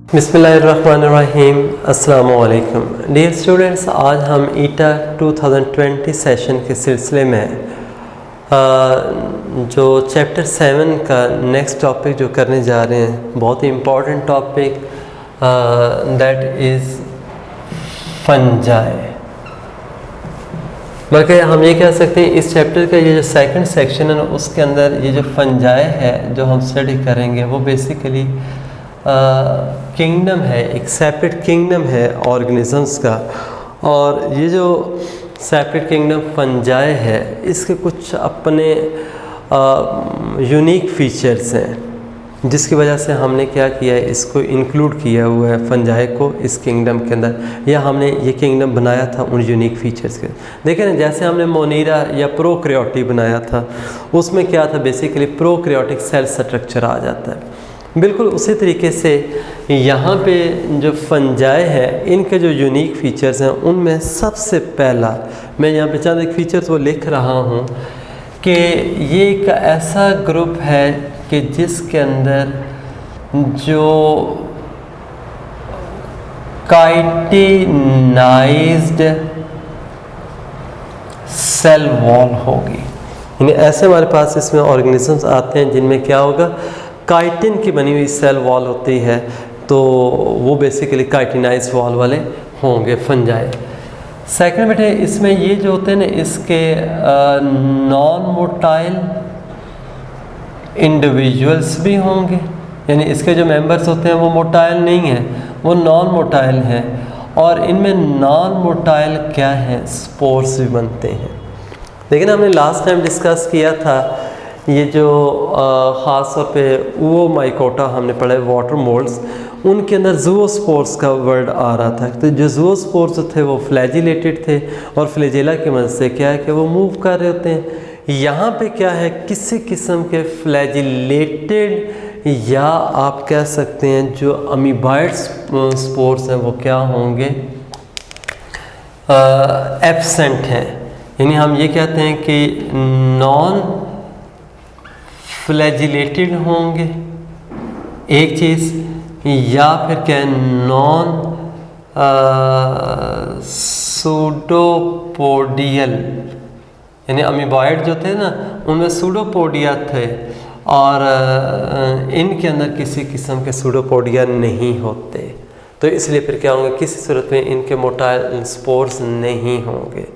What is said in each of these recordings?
बिस्मिल्लाहिर्रहमानिर्रहीम। अस्सलामु अलैकुम डियर स्टूडेंट्स, आज हम ईटा 2020 सेशन के सिलसिले में जो चैप्टर 7 का नेक्स्ट टॉपिक जो करने जा रहे हैं, बहुत ही important topic, that is fungi. बल्कि हम ये कह सकते हैं इस चैप्टर का ये जो सेकंड सेक्शन है ना, उसके अंदर ये जो फंजाई है जो हम स्टडी करेंगे वो बेसिकली किंगडम है, एक सेपरेट किंगडम है ऑर्गेनिजम्स का। और ये जो सेपरेट किंगडम फंजाई है, इसके कुछ अपने यूनिक फीचर्स हैं जिसकी वजह से हमने क्या किया है, इसको इंक्लूड किया हुआ है फंजाई को इस किंगडम के अंदर, या हमने ये किंगडम बनाया था उन यूनिक फीचर्स के। देखें ना, जैसे हमने मोनीरा या प्रोक्रियोटी बनाया था, उसमें क्या था, बेसिकली प्रोक्रियोटिक सेल स्ट्रक्चर आ जाता है। बिल्कुल उसी तरीके से यहाँ पे जो फंजाई है, इनके जो यूनिक फीचर्स हैं उनमें सबसे पहला मैं यहाँ पे चंद एक फीचर्स वो लिख रहा हूँ कि ये एक ऐसा ग्रुप है कि जिसके अंदर जो काइटिनाइज्ड सेल वॉल होगी, यानी ऐसे हमारे पास इसमें ऑर्गेनिजम्स आते हैं जिनमें क्या होगा, काइटिन की बनी हुई सेल वॉल होती है, तो वो बेसिकली काइटिनाइज वॉल वाले होंगे फंजाई। सेकंड बेटे, इसमें ये जो होते हैं ना, इसके नॉन मोटाइल इंडिविजुअल्स भी होंगे, यानी इसके जो मेंबर्स होते हैं वो मोटाइल नहीं हैं, वो नॉन मोटाइल हैं। और इनमें नॉन मोटाइल क्या है, स्पोर्स भी बनते हैं। लेकिन हमने लास्ट टाइम डिस्कस किया था ये जो ख़ास तौर पे वो माइकोटा हमने पढ़ा है, वाटर मोल्ड्स, उनके अंदर ज़ूओस्पोर्स का वर्ड आ रहा था। तो जो ज़ूओस्पोर्स थे वो फ्लैजिलेटेड थे, और फ्लैजिला की मदद से क्या है कि वो मूव कर रहे होते हैं। यहाँ पे क्या है, किसी किस्म के फ्लैजिलेटेड या आप कह सकते हैं जो अमीबाइड स्पोर्स हैं वो क्या होंगे, एब्सेंट हैं। यानी हम ये कहते हैं कि नॉन फ्लैजिलेटेड होंगे एक चीज़, या फिर क्या नॉन सूडोपोडियल, यानी अमीबॉइड जो थे ना उनमें सूडोपोडिया थे, और इनके अंदर किसी किस्म के सूडोपोडिया नहीं होते, तो इसलिए फिर क्या होंगे, किसी सूरत में इनके मोटाइल स्पोर्स नहीं होंगे।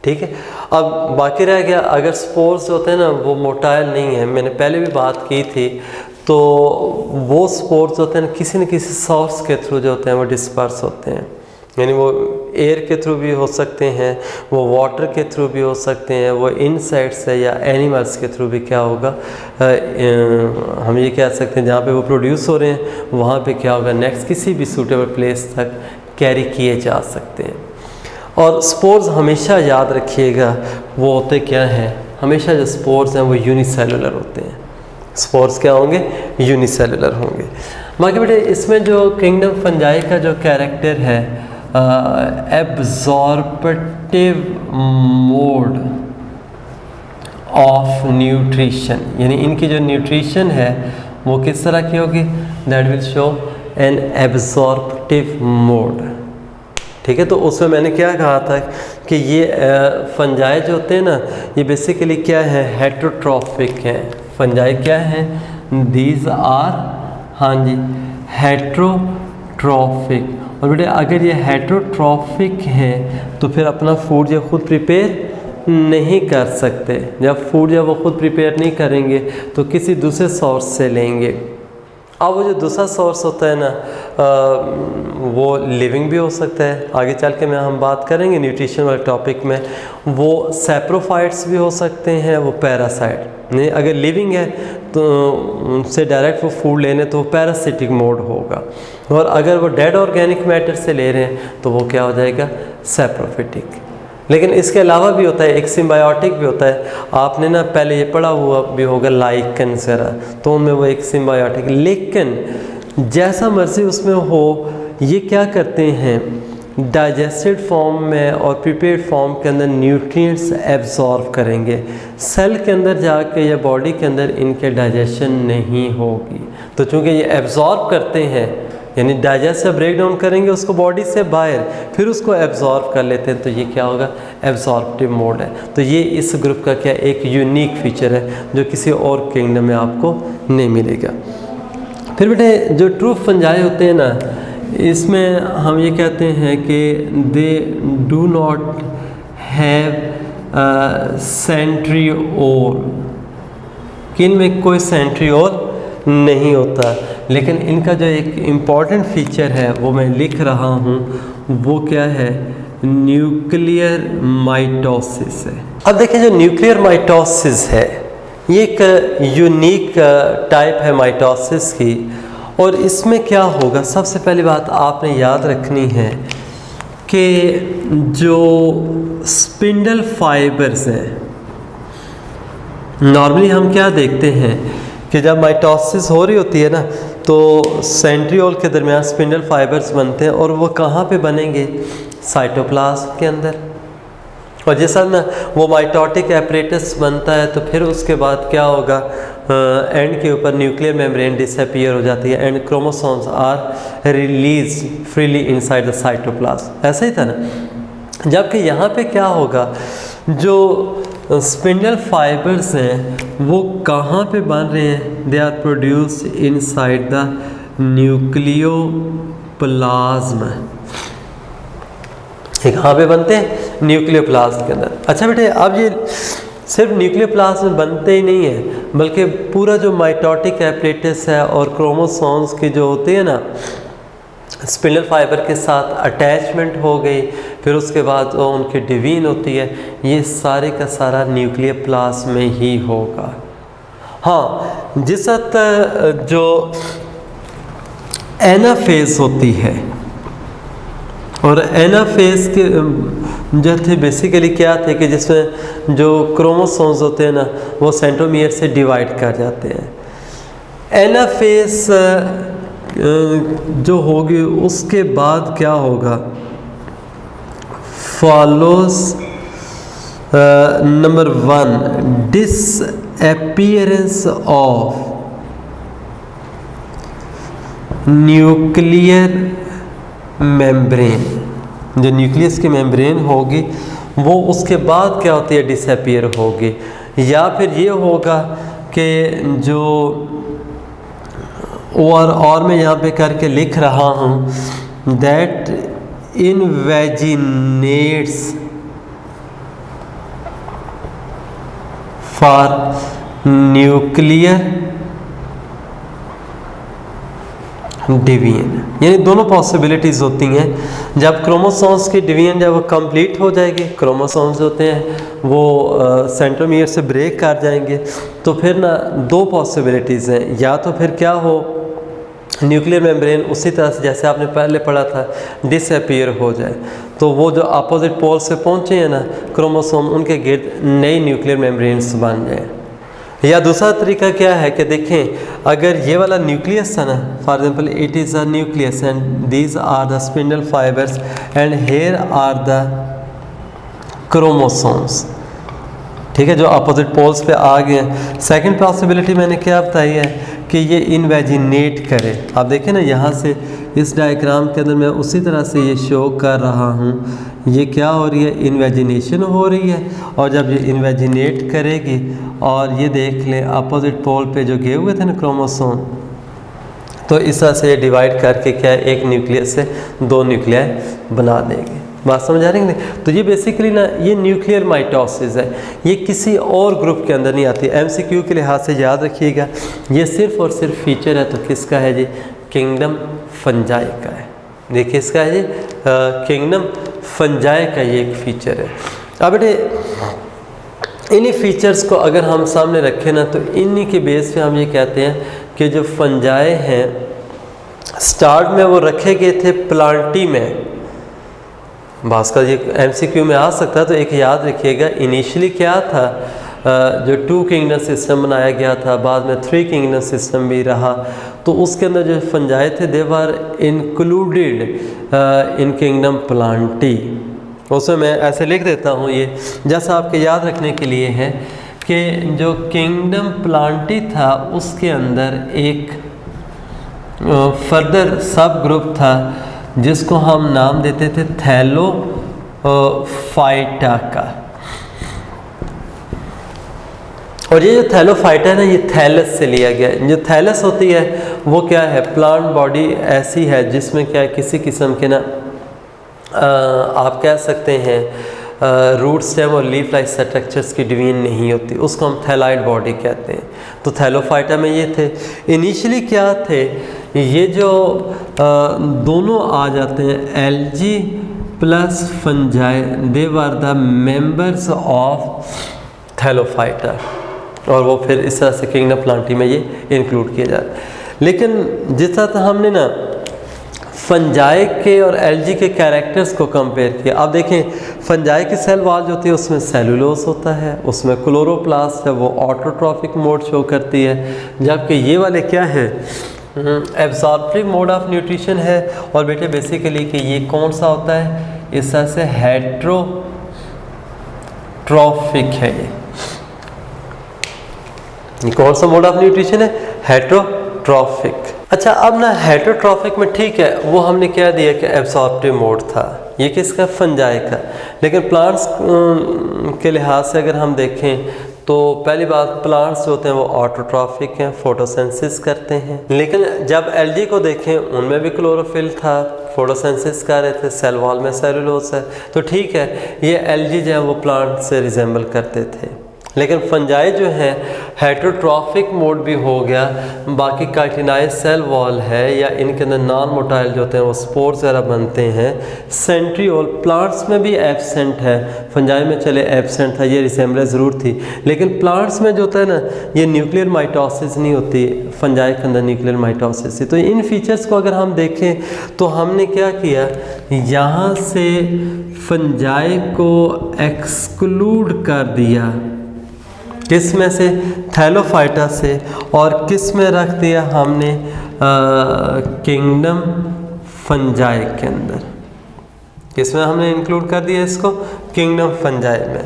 ठीक है, अब बाकी रह गया अगर स्पोर्स होते हैं ना वो मोटाइल नहीं है, मैंने पहले भी बात की थी, तो वो स्पोर्स होते हैं किसी न किसी सोर्स के थ्रू जो होते हैं वो डिस्पर्स होते हैं, यानी वो एयर के थ्रू भी हो सकते हैं, वो वाटर के थ्रू भी हो सकते हैं, वो इनसेक्ट्स है या एनिमल्स के थ्रू भी क्या होगा, हम ये कह सकते हैं जहाँ पे वो प्रोड्यूस हो रहे हैं वहाँ पे क्या होगा, नेक्स्ट किसी भी सूटेबल प्लेस तक कैरी किए जा सकते हैं। और स्पोर्स हमेशा याद रखिएगा वो होते क्या हैं, हमेशा जो स्पोर्स हैं वो यूनिसेलुलर होते हैं। स्पोर्स क्या होंगे, यूनिसेलुलर होंगे। बाकी बेटे इसमें जो किंगडम फंजाई का जो कैरेक्टर है, एब्जॉर्प्टिव मोड ऑफ न्यूट्रिशन, यानी इनकी जो न्यूट्रिशन है वो किस तरह की होगी, that will show N absorptive mode. ठीक है, तो उसमें मैंने क्या कहा था कि ये फंजाई जो होते हैं ना, ये बेसिकली क्या है, हेट्रोट्रॉफिक हैं। फंजाई क्या हैं, दीज आर, हाँ जी, हेट्रोट्रॉफिक। और बेटे अगर ये हेट्रोट्रॉफिक है तो फिर अपना फूड जो खुद प्रिपेयर नहीं कर सकते। जब फूड जब वो खुद प्रिपेयर नहीं करेंगे तो किसी दूसरे सोर्स से लेंगे। अब वो जो दूसरा सोर्स होता है ना, वो लिविंग भी हो सकता है, आगे चल के हम बात करेंगे न्यूट्रिशन वाले टॉपिक में। वो सैप्रोफाइट्स भी हो सकते हैं, वो पैरासाइट नहीं, अगर लिविंग है तो उनसे डायरेक्ट वो फूड लेने तो वो पैरासिटिक मोड होगा, और अगर वो डेड ऑर्गेनिक मैटर से ले रहे हैं तो वो क्या हो जाएगा, सैप्रोफिटिक। लेकिन इसके अलावा भी होता है, एक सिम्बायोटिक भी होता है। आपने ना पहले ये पढ़ा हुआ भी होगा लाइकन वगैरह, तो उनमें वो एक सिम्बायोटिक, लेकिन जैसा मर्जी उसमें हो, ये क्या करते हैं, डाइजेस्टेड फॉर्म में और प्रिपेयर्ड फॉर्म के अंदर न्यूट्रिएंट्स एब्जॉर्ब करेंगे। सेल के अंदर जाके या बॉडी के अंदर इनके डाइजेशन नहीं होगी, तो चूँकि ये एब्जॉर्ब करते हैं यानी डाइजेस्ट से ब्रेक डाउन करेंगे उसको बॉडी से बाहर, फिर उसको एब्जॉर्ब कर लेते हैं, तो ये क्या होगा, एब्जॉर्प्टिव मोड है। तो ये इस ग्रुप का क्या एक यूनिक फीचर है जो किसी और किंगडम में आपको नहीं मिलेगा। फिर बेटे जो ट्रू फंजाई होते हैं ना, इसमें हम ये कहते हैं कि they do not have centriole, कि इनमें कोई सेंट्रियोल नहीं होता, लेकिन इनका जो एक इम्पॉर्टेंट फीचर है वो मैं लिख रहा हूँ, वो क्या है, न्यूक्लियर माइटोसिस है। अब देखिए जो न्यूक्लियर माइटोसिस है ये एक यूनिक टाइप है माइटोसिस की, और इसमें क्या होगा, सबसे पहली बात आपने याद रखनी है कि जो स्पिंडल फाइबर्स हैं, नॉर्मली हम क्या देखते हैं कि जब माइटोसिस हो रही होती है ना, तो सेंट्रियोल के दरमियान स्पिंडल फाइबर्स बनते हैं, और वो कहाँ पे बनेंगे, साइटोप्लाज्म के अंदर। और जैसा ना वो माइटोटिक एपरेटस बनता है, तो फिर उसके बाद क्या होगा, एंड के ऊपर न्यूक्लियर मेम्ब्रेन डिसअपीयर हो जाती है and chromosomes are release freely inside the cytoplasm. ऐसा ही था ना, जबकि यहाँ पे क्या होगा, जो स्पिंडल फाइबर्स हैं वो कहाँ पे बन रहे हैं, they are produced inside the nucleoplasm. कहाँ पे बनते हैं, न्यूक्लियोप्लाज्म के अंदर। अच्छा बेटे, अब ये सिर्फ न्यूक्लियोप्लाज्म में बनते ही नहीं है, बल्कि पूरा जो माइटोटिक एपरेटस है और क्रोमोसोम्स की जो होती है ना, स्पिंडल फाइबर के साथ अटैचमेंट हो गई, फिर उसके बाद उनकी डिवीजन होती है, ये सारे का सारा न्यूक्लियोप्लाज्म में ही होगा। हाँ, जिस वक्त जो एनाफेज होती है, और एनाफेज के जो थे बेसिकली क्या थे कि जिसमें जो क्रोमोसोम्स होते हैं ना वो सेंट्रोमियर से डिवाइड कर जाते हैं। एनाफेज जो होगी उसके बाद क्या होगा, follows number 1 disappearance of nuclear membrane. जो न्यूक्लियस की मेम्ब्रेन होगी वो उसके बाद क्या होती है, डिसअपीयर होगी। या फिर ये होगा कि जो और मैं यहाँ पे करके लिख रहा हूँ, दैट इनवेजिनेट्स फॉर न्यूक्लियर डिवीजन। यानी दोनों पॉसिबिलिटीज़ होती हैं। जब क्रोमोसोम्स की डिवीजन जब वो कंप्लीट हो जाएगी, क्रोमोसोम्स होते हैं वो सेंट्रोमियर से ब्रेक कर जाएंगे, तो फिर ना दो पॉसिबिलिटीज़ हैं, या तो फिर क्या हो, न्यूक्लियर मेम्ब्रेन उसी तरह से जैसे आपने पहले पढ़ा था डिसअपीयर हो जाए, तो वो जो अपोजिट पोल से पहुँचे हैं ना क्रोमोसोम, उनके गिर्द नई न्यूक्लियर मेम्ब्रेन्स बन जाए। या दूसरा तरीका क्या है कि देखें, अगर ये वाला न्यूक्लियस था ना, for example it is a nucleus and these are the spindle fibres and here are the chromosomes, ठीक है, जो अपोजिट पोल्स पे आ गए हैं। सेकंड पॉसिबिलिटी मैंने क्या बताई है कि ये इनवेजिनेट करे। आप देखें ना, यहाँ से इस डायग्राम के अंदर मैं उसी तरह से ये शो कर रहा हूँ, ये क्या हो रही है, इन्वेजिनेशन हो रही है। और जब ये इन्वेजिनेट करेगी, और ये देख लें अपोजिट पोल पे जो गए हुए थे ना क्रोमोसोम, तो इस तरह से ये डिवाइड करके क्या है, एक न्यूक्लियस से दो न्यूक्लियाई बना देगी। बात समझ आ रही है? तो ये बेसिकली ना ये न्यूक्लियर माइटोसिस है, ये किसी और ग्रुप के अंदर नहीं आती। एमसीक्यू के लिहाज से याद रखिएगा, ये सिर्फ और सिर्फ फीचर है तो किसका है जी, किंगडम फंजाई का है। देखिए इसका है जी किंगडम फंजाई का ये एक फीचर है। अब बेटे इन्हीं फीचर्स को अगर हम सामने रखें ना, तो इन्हीं के बेस पे हम ये कहते हैं कि जो फंजाई हैं स्टार्ट में वो रखे गए थे प्लांटी में। बास का ये एमसीक्यू में आ सकता है, तो एक याद रखिएगा, इनिशियली क्या था, जो 2 किंगडम सिस्टम बनाया गया था, बाद में 3 किंगडम सिस्टम भी रहा, तो उसके अंदर जो फंजाई थे they were included in kingdom Plantae. उसमें मैं ऐसे लिख देता हूँ, ये जैसा आपके याद रखने के लिए है कि जो किंगडम प्लांटी था उसके अंदर एक फर्दर सब ग्रुप था जिसको हम नाम देते थे थैलोफाइटा का। और ये जो थैलोफाइटा है ना, ये थैलस से लिया गया है। जो थैलस होती है वो क्या है, प्लांट बॉडी ऐसी है जिसमें क्या है, किसी किस्म के ना आप कह सकते हैं रूट स्टेम और लीफ लाइक स्ट्रक्चर्स की डिवीजन नहीं होती, उसको हम थैलाइड बॉडी कहते हैं। तो थैलोफाइटा में ये थे। इनिशियली क्या थे, ये जो दोनों आ जाते हैं algae plus fungi, they were the members of Thallophyta, और वो फिर इस तरह से किंगडम प्लांटी में ये इंक्लूड किया जाता है। लेकिन जिस तरह हमने ना फंजाई के और एल्गी के कैरेक्टर्स को कंपेयर किया, अब देखें फंजाई की सेल वॉल जो होती है उसमें सेलुलोस होता है, उसमें क्लोरोप्लास्ट है, वो ऑटोट्रॉफिक मोड शो करती है, जबकि ये वाले क्या है, एब्जॉर्प्टिव मोड ऑफ न्यूट्रिशन है। और बेटे बेसिकली कि ये कौन सा होता है, इस तरह से हेट्रोट्रॉफिक है। ये कौन सा मोड ऑफ न्यूट्रिशन है, हेट्रोट्रॉफिक। अच्छा, अब ना हेट्रोट्रॉफिक में ठीक है, वो हमने क्या दिया कि एब्सॉर्प्टिव मोड था, ये किसका, फंजाई का। लेकिन प्लांट्स के लिहाज से अगर हम देखें तो पहली बात, प्लांट्स जो होते हैं वो ऑटोट्रॉफिक हैं, फोटोसिंथेसिस करते हैं। लेकिन जब एल्गी को देखें उनमें भी क्लोरोफिल था, फोटोसिंथेसिस कर रहे थे, सेल वॉल में सेलुलोस है, तो ठीक है ये एल्गी जो है वो प्लांट से रिजेंबल करते थे। लेकिन फंजाई जो है हेट्रोट्रॉफिक मोड भी हो गया, बाकी काइटिनाइज सेल वॉल है या इनके अंदर नॉन मोटाइल जो होते हैं वो स्पोर्स वगैरह बनते हैं। सेंट्रियोल प्लांट्स में भी एब्सेंट है, फंजाई में चले एब्सेंट था, ये रिसेम्बलेंस ज़रूर थी। लेकिन प्लांट्स में जो होता है ना, ये न्यूक्लियर माइटोसिस नहीं होती, फंजाई के अंदर न्यूक्लियर माइटोसिस थी। तो इन फीचर्स को अगर हम देखें तो हमने क्या किया, यहाँ से फंजाई को एक्सक्लूड कर दिया, किस में से, थैलोफाइटा से, और किस में रख दिया हमने, किंगडम फंजाई के अंदर। किस में हमने इंक्लूड कर दिया इसको, किंगडम फंजाई में।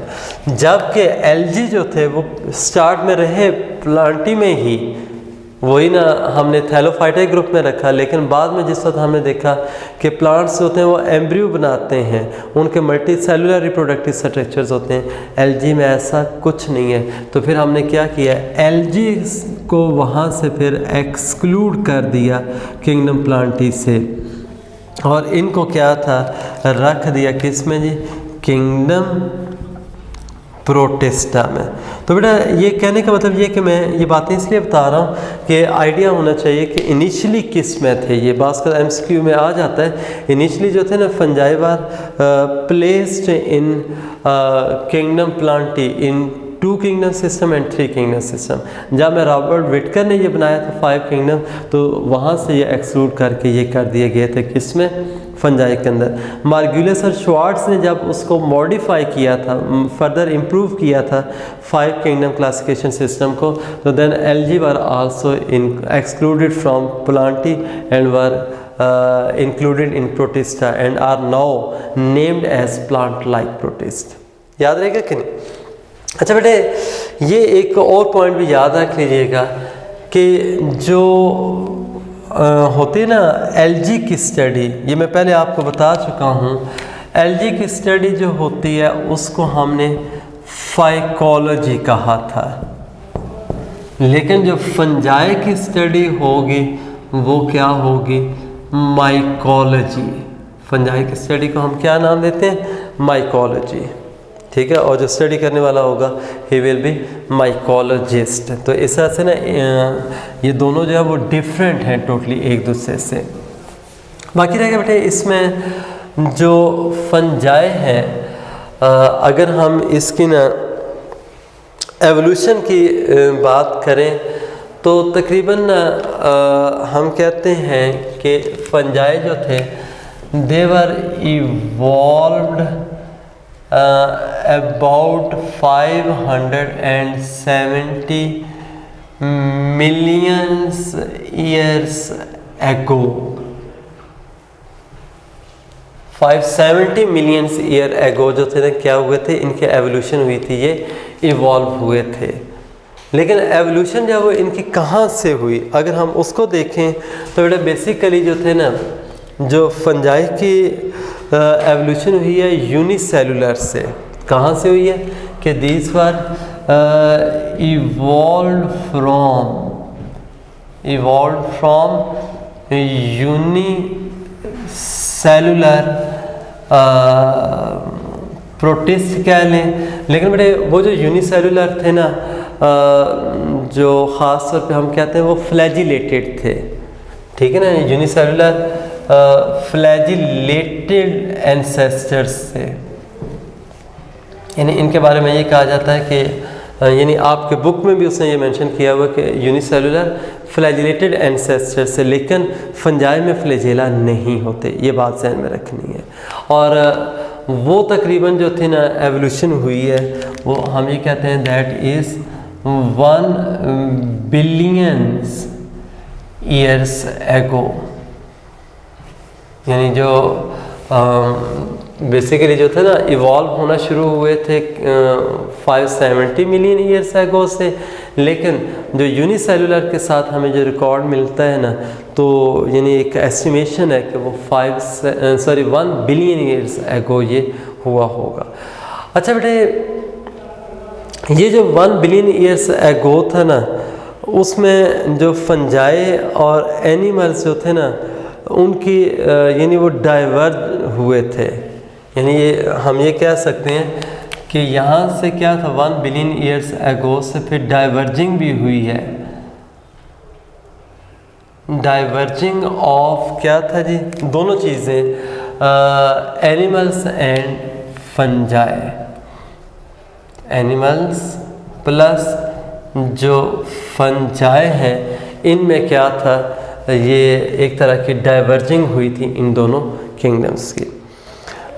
जबकि एल्गी जो थे वो स्टार्ट में रहे प्लांटी में ही, वही ना हमने थैलोफाइटा ग्रुप में रखा। लेकिन बाद में जिस वक्त हमने देखा कि प्लांट्स होते हैं वो एम्ब्रियो बनाते हैं, उनके मल्टी सेलुलर रिप्रोडक्टिव स्ट्रक्चर्स होते हैं, एल्गी में ऐसा कुछ नहीं है। तो फिर हमने क्या किया, एल्गी को वहाँ से फिर एक्सक्लूड कर दिया किंगडम प्लांटी से, और इनको क्या था, रख दिया किस में जी, किंगडम प्रोटिस्टा में। तो बेटा ये कहने का मतलब ये कि मैं ये बातें इसलिए बता रहा हूँ कि आइडिया होना चाहिए कि इनिशियली किस में थे। ये बात का MCQ में आ जाता है। इनिशियली जो थे ना fungi were placed in kingdom Plantae in 2 kingdom system and 3 kingdom system. जब मैं रॉबर्ट विटकर ने ये बनाया था 5 किंगडम, तो वहाँ से ये एक्सक्लूड करके ये कर दिए गए थे किसमें, फंजाई के अंदर। मार्गुलिस और श्वार्ट्ज ने जब उसको मॉडिफाई किया था, फर्दर इम्प्रूव किया था 5 किंगडम क्लासिफिकेशन सिस्टम को, तो then algae were also excluded from plantae and were included in Protista and are now named as plant like Protist। याद रहेगा कि नहीं? अच्छा बेटे ये एक और पॉइंट भी याद रख लीजिएगा कि जो होती है ना एल्गी की स्टडी, ये मैं पहले आपको बता चुका हूँ। एल्गी की स्टडी जो होती है उसको हमने फाइकोलॉजी कहा था, लेकिन जो फंजाई की स्टडी होगी वो क्या होगी, माइकोलॉजी। फंजाई की स्टडी को हम क्या नाम देते हैं, माइकोलॉजी, ठीक है। और जो स्टडी करने वाला होगा ही विल बी माइकोलॉजिस्ट। तो इस तरह से ना ये दोनों जो है वो डिफरेंट हैं टोटली एक दूसरे से। बाकी रहेगा बेटे इसमें जो फंजाई है, अगर हम इसकी ना एवोल्यूशन की बात करें तो तकरीबन हम कहते हैं कि फंजाई जो थे they were evolved about 570 millions years ago। 570 millions year ago जो थे ना क्या हुए थे, इनके एवोल्यूशन हुई थी, ये इवॉल्व हुए थे। लेकिन एवोल्यूशन जो वो इनकी कहाँ से हुई, अगर हम उसको देखें तो बेटा बेसिकली जो थे ना, जो फंजाई की एवोल्यूशन हुई है यूनिसेलुलर से। कहाँ से हुई है कि these were evolve from unicellular protist कह लें। लेकिन बेटे वो जो यूनिसेलुलर थे ना, जो ख़ास तौर पे हम कहते हैं वो फ्लैजिलेटेड थे, ठीक है ना, यूनिसेलुलर फ्लैजिलेटेड एंसेस्टर्स थे। यानी इनके बारे में ये कहा जाता है कि यानी आपके बुक में भी उसने ये मेंशन किया हुआ कि यूनिसेलुलर फ्लैजिलेटेड एंसेस्टर से, लेकिन फंजाई में फ्लैजेला नहीं होते, ये बात ज़हन में रखनी है। और वो तकरीबन जो थी ना एवोल्यूशन हुई है, वो हम ये कहते हैं that is 1 billion years ago. यानी जो बेसिकली जो थे ना इवॉल्व होना शुरू हुए थे 570 मिलियन ईयर्स एगो से, लेकिन जो यूनिसेलुलर के साथ हमें जो रिकॉर्ड मिलता है ना, तो यानी एक एस्टिमेशन है कि वो 1 बिलियन ईयर्स एगो ये हुआ होगा। अच्छा बेटे, ये जो 1 बिलियन ईयर्स एगो था ना, उसमें जो फंजाई और एनिमल्स जो थे ना उनकी यानी वो डाइवर्ज हुए थे। यानी ये हम ये कह सकते हैं कि यहाँ से क्या था 1 बिलियन ईयर्स एगो से फिर डाइवर्जिंग भी हुई है। डाइवर्जिंग ऑफ क्या था जी, दोनों चीज़ें, animals and fungi. Animals plus जो फंजाई हैं, इनमें क्या था, ये एक तरह की डाइवर्जिंग हुई थी इन दोनों किंगडम्स की।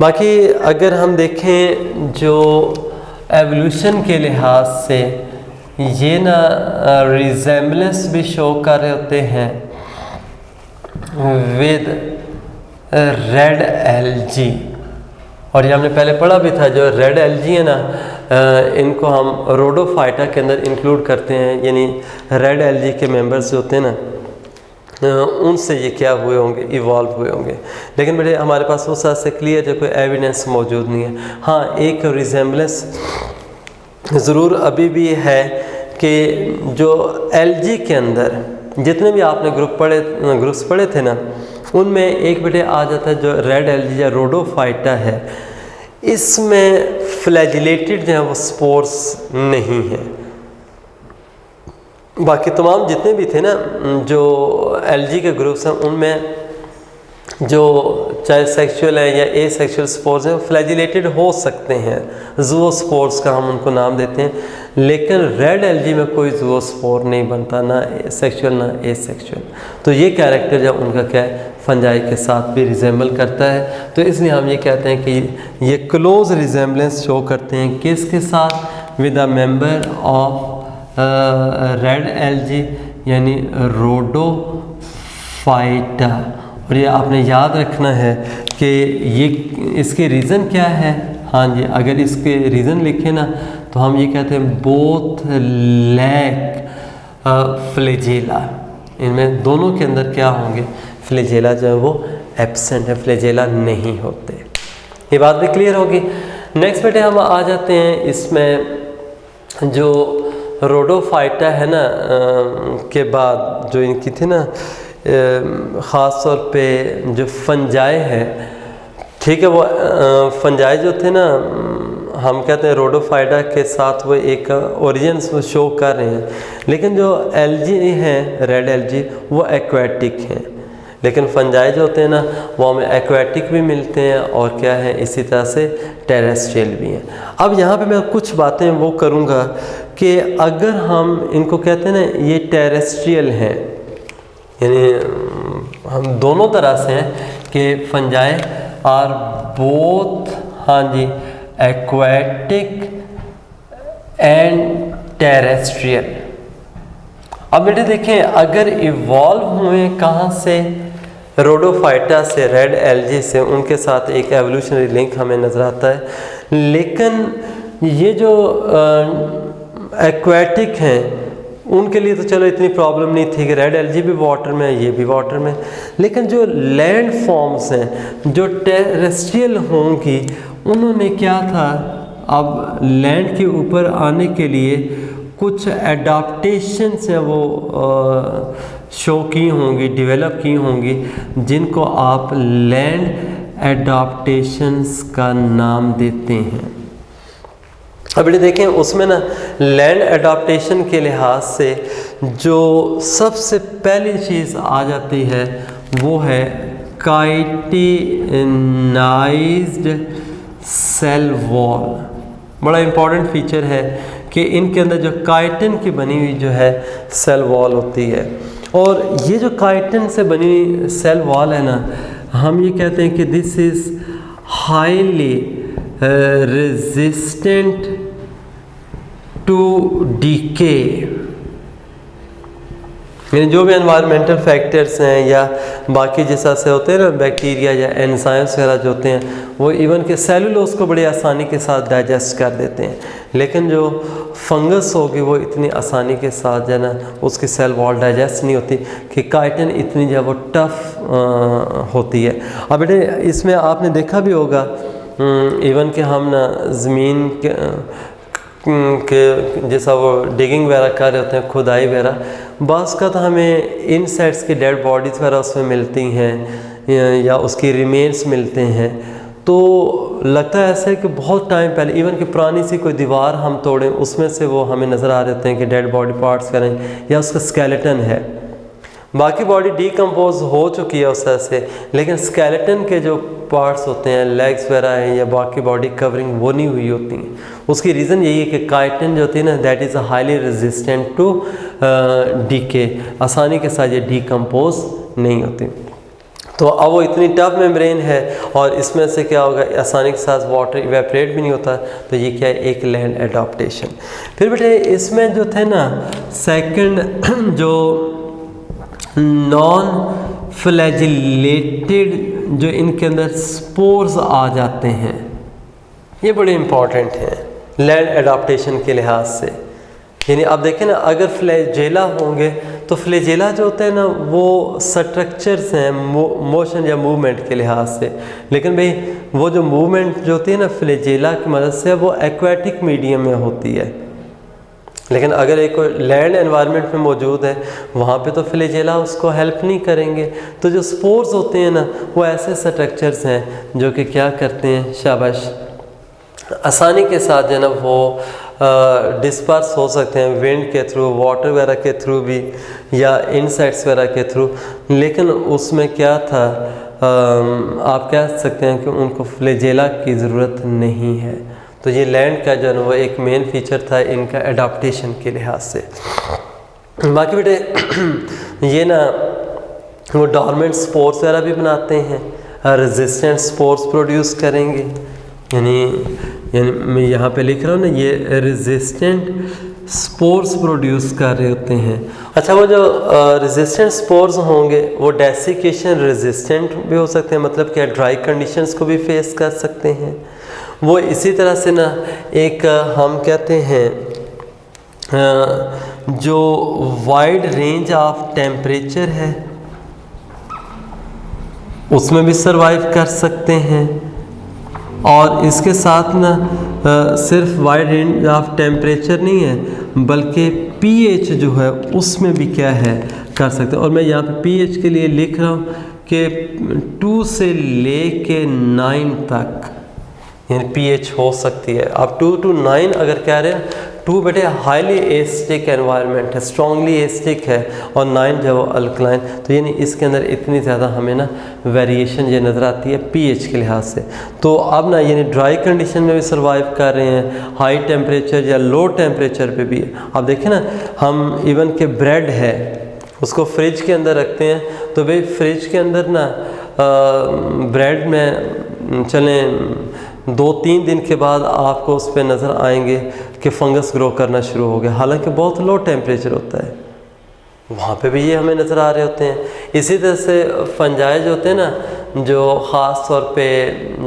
बाकी अगर हम देखें जो एवोल्यूशन के लिहाज से ये ना रिजेम्बलेंस भी शो कर रहे होते हैं विद रेड एलजी। और ये हमने पहले पढ़ा भी था, जो रेड एलजी है ना, इनको हम रोडोफाइटा के अंदर इंक्लूड करते हैं। यानी रेड एलजी के मेंबर्स जो होते हैं ना, उनसे ये क्या हुए होंगे, इवॉल्व हुए होंगे। लेकिन बेटे हमारे पास उस तरह से क्लियर जो कोई एविडेंस मौजूद नहीं है। हाँ, एक रिजेम्बलेंस ज़रूर अभी भी है कि जो एलजी के अंदर जितने भी आपने ग्रुप्स पढ़े थे ना, उनमें एक बेटे आ जाता है जो रेड एलजी या रोडोफाइटा है, इसमें फ्लैजिलेटेड जो है वो स्पोर्स नहीं है। बाकी तमाम जितने भी थे ना जो एलजी के ग्रुप्स हैं, उनमें जो चाहे सेक्सुअल है या ए सेक्सुअल स्पोर्स हैं, फ्लैजिलेटेड हो सकते हैं, जूओ स्पोर्स का हम उनको नाम देते हैं। लेकिन रेड एलजी में कोई जूओ स्पोर नहीं बनता, ना सेक्सुअल ना ए सेक्सुअल। तो ये कैरेक्टर जब उनका क्या है, फंजाई के साथ भी रिजेंबल करता है। तो इसलिए हम ये कहते हैं कि ये क्लोज रिजेंबलेंस शो करते हैं किसके साथ, with a member of red LG यानी रोडोफाइटा। और ये आपने याद रखना है कि ये इसके रीज़न क्या है। हाँ जी, अगर इसके रीज़न लिखे ना तो हम ये कहते हैं बोथ लैक फ्लैजेला। इनमें दोनों के अंदर क्या होंगे, फ्लैजेला जो है वो एब्सेंट है, फ्लैजेला नहीं होते। ये बात भी क्लियर होगी। नेक्स्ट बेटे हम आ जाते हैं इसमें जो रोडोफाइटा है ना के बाद जो इनकी थी ना ख़ास तौर पे जो फंजाई है, ठीक है, वो फंजाई जो थे ना हम कहते हैं रोडोफाइटा के साथ वो एक ओरिजिन्स वो शो कर रहे हैं। लेकिन जो एलजी हैं, रेड एलजी, वो एक्वेटिक हैं। लेकिन फंजाई जो होते हैं ना वो हमें एक्वेटिक भी मिलते हैं और क्या है, इसी तरह से टेरेस्ट्रियल भी हैं। अब यहाँ पे मैं कुछ बातें वो करूँगा कि अगर हम इनको कहते हैं ना ये टेरेस्ट्रियल हैं, यानी हम दोनों तरह से हैं कि फंजाई आर बोथ, हाँ जी, एक्वेटिक एंड टेरेस्ट्रियल। अब बेटे देखें, अगर इवॉल्व हुए कहाँ से, रोडोफाइटा से, रेड एलजी से, उनके साथ एक एवोल्यूशनरी लिंक हमें नज़र आता है। लेकिन ये जो एक्वेटिक हैं उनके लिए तो चलो इतनी प्रॉब्लम नहीं थी कि रेड एल्गी भी वाटर में है, ये भी वाटर में, लेकिन जो लैंड फॉर्म्स हैं जो टेरेस्ट्रियल होंगी उन्होंने क्या था, अब लैंड के ऊपर आने के लिए कुछ एडाप्टेशंस हैं वो शो की होंगी, डेवलप की होंगी, जिनको आप लैंड एडाप्टेशंस का नाम देते हैं। अब ये देखें उसमें ना लैंड एडाप्टेशन के लिहाज से जो सबसे पहली चीज़ आ जाती है वो है काइटिनाइज्ड सेल वॉल। बड़ा इम्पॉर्टेंट फीचर है कि इनके अंदर जो काइटिन की बनी हुई जो है सेल वॉल होती है, और ये जो काइटिन से बनी हुई सेल वॉल है ना, हम ये कहते हैं कि this is highly resistant to decay. यानी जो भी एनवायरमेंटल फैक्टर्स हैं या बाकी जैसा से होते हैं ना बैक्टीरिया या एंजाइम्स वगैरह जो होते हैं वो इवन के सेलुलोज को बड़ी आसानी के साथ डाइजेस्ट कर देते हैं, लेकिन जो फंगस होगी वो इतनी आसानी के साथ जो है ना उसकी सेल वॉल डाइजेस्ट नहीं होती कि काइटिन इतनी जो है वो टफ होती है। अब बेटे इसमें आपने देखा भी होगा इवन कि हम ना ज़मीन के जैसा वो डिगिंग वगैरह कर रहे होते हैं, खुदाई वगैरह, बाज़ का तो हमें इनसेक्ट्स की डेड बॉडीज़ वगैरह उसमें मिलती हैं या उसकी रिमेन्स मिलते हैं, तो लगता है ऐसा है कि बहुत टाइम पहले इवन कि पुरानी सी कोई दीवार हम तोड़ें उसमें से वो हमें नज़र आ रहे होते हैं कि डेड बॉडी पार्ट्स करें या उसका स्केलेटन है। बाकी बॉडी डीकम्पोज हो चुकी है उस तरह से, लेकिन स्केलेटन के जो पार्ट्स होते हैं लेग्स वगैरह हैं या बाकी बॉडी कवरिंग वो नहीं हुई होती हैं। उसकी रीज़न यही है कि काइटिन जो होती है ना that is highly resistant to decay, आसानी के साथ ये डीकम्पोज नहीं होती। तो अब वो इतनी टफ मेम्ब्रेन है और इसमें से क्या होगा आसानी के साथ वाटर इवेपरेट भी नहीं होता, तो ये क्या है एक लैंड एडाप्टेशन। फिर बेटे इसमें जो थे ना सेकंड जो नॉन फ्लैजिलेटेड जो इनके अंदर स्पोर्स आ जाते हैं, ये बड़े इम्पॉर्टेंट हैं लैंड एडाप्टेशन के लिहाज से। यानी आप देखें ना अगर फ्लैजेला होंगे तो फ्लैजेला जो होते हैं ना वो स्ट्रक्चर्स हैं मोशन या मूवमेंट के लिहाज से, लेकिन भाई वो जो मूवमेंट जो होती है ना फ्लैजेला की मदद से वो एक्वेटिक मीडियम में होती है, लेकिन अगर एक लैंड एनवायरनमेंट में मौजूद है वहाँ पे तो फ्लैजेला उसको हेल्प नहीं करेंगे। तो जो स्पोर्स होते हैं ना वो ऐसे स्ट्रक्चर्स हैं जो कि क्या करते हैं शाबाश आसानी के साथ जो है ना वो डिस्पर्स हो सकते हैं विंड के थ्रू, वाटर वगैरह के थ्रू भी या इंसेक्ट्स वगैरह के थ्रू, लेकिन उसमें क्या था आप कह सकते हैं कि उनको फ्लैजेला की ज़रूरत नहीं है। तो ये लैंड का जो है वो एक मेन फीचर था इनका एडाप्टेशन के लिहाज से। बाकी बेटे ये ना वो डॉर्मेंट स्पोर्स वगैरह भी बनाते हैं, रेजिस्टेंट स्पोर्स प्रोड्यूस करेंगे, यानी मैं यहाँ पे लिख रहा हूँ ना ये रेजिस्टेंट स्पोर्स प्रोड्यूस कर रहे होते हैं। अच्छा वो जो रेजिस्टेंट स्पोर्स होंगे वो डेसिकेशन रेजिस्टेंट भी हो सकते हैं, मतलब क्या ड्राई कंडीशंस को भी फेस कर सकते हैं। वो इसी तरह से ना एक हम कहते हैं जो वाइड रेंज ऑफ टेम्परेचर है उसमें भी सरवाइव कर सकते हैं, और इसके साथ ना सिर्फ वाइड रेंज ऑफ टेम्परेचर नहीं है बल्कि पीएच जो है उसमें भी क्या है कर सकते हैं। और मैं यहाँ पे पीएच के लिए लिख रहा हूँ कि 2 से लेके 9 तक यानी पीएच हो सकती है। आप 2 to 9 अगर कह रहे हैं 2 बेटे हाईली एसिडिक एनवायरनमेंट है, स्ट्रॉन्गली एसिडिक है, और 9 जो अल्कलाइन, तो यानी इसके अंदर इतनी ज़्यादा हमें ना वेरिएशन ये नज़र आती है पीएच के लिहाज से। तो अब ना यानी ड्राई कंडीशन में भी सर्वाइव कर रहे हैं, हाई टेम्परेचर या लो टेम्परेचर पे भी। आप देखें ना हम इवन के ब्रेड है उसको फ्रिज के अंदर रखते हैं, तो भाई फ्रिज के अंदर ना ब्रेड में चलें 2-3 दिन के बाद आपको उस पर नज़र आएंगे कि फंगस ग्रो करना शुरू हो गया, हालांकि बहुत लो टेम्परेचर होता है, वहाँ पे भी ये हमें नज़र आ रहे होते हैं। इसी तरह से फंजाई जो होते हैं ना जो ख़ास तौर पे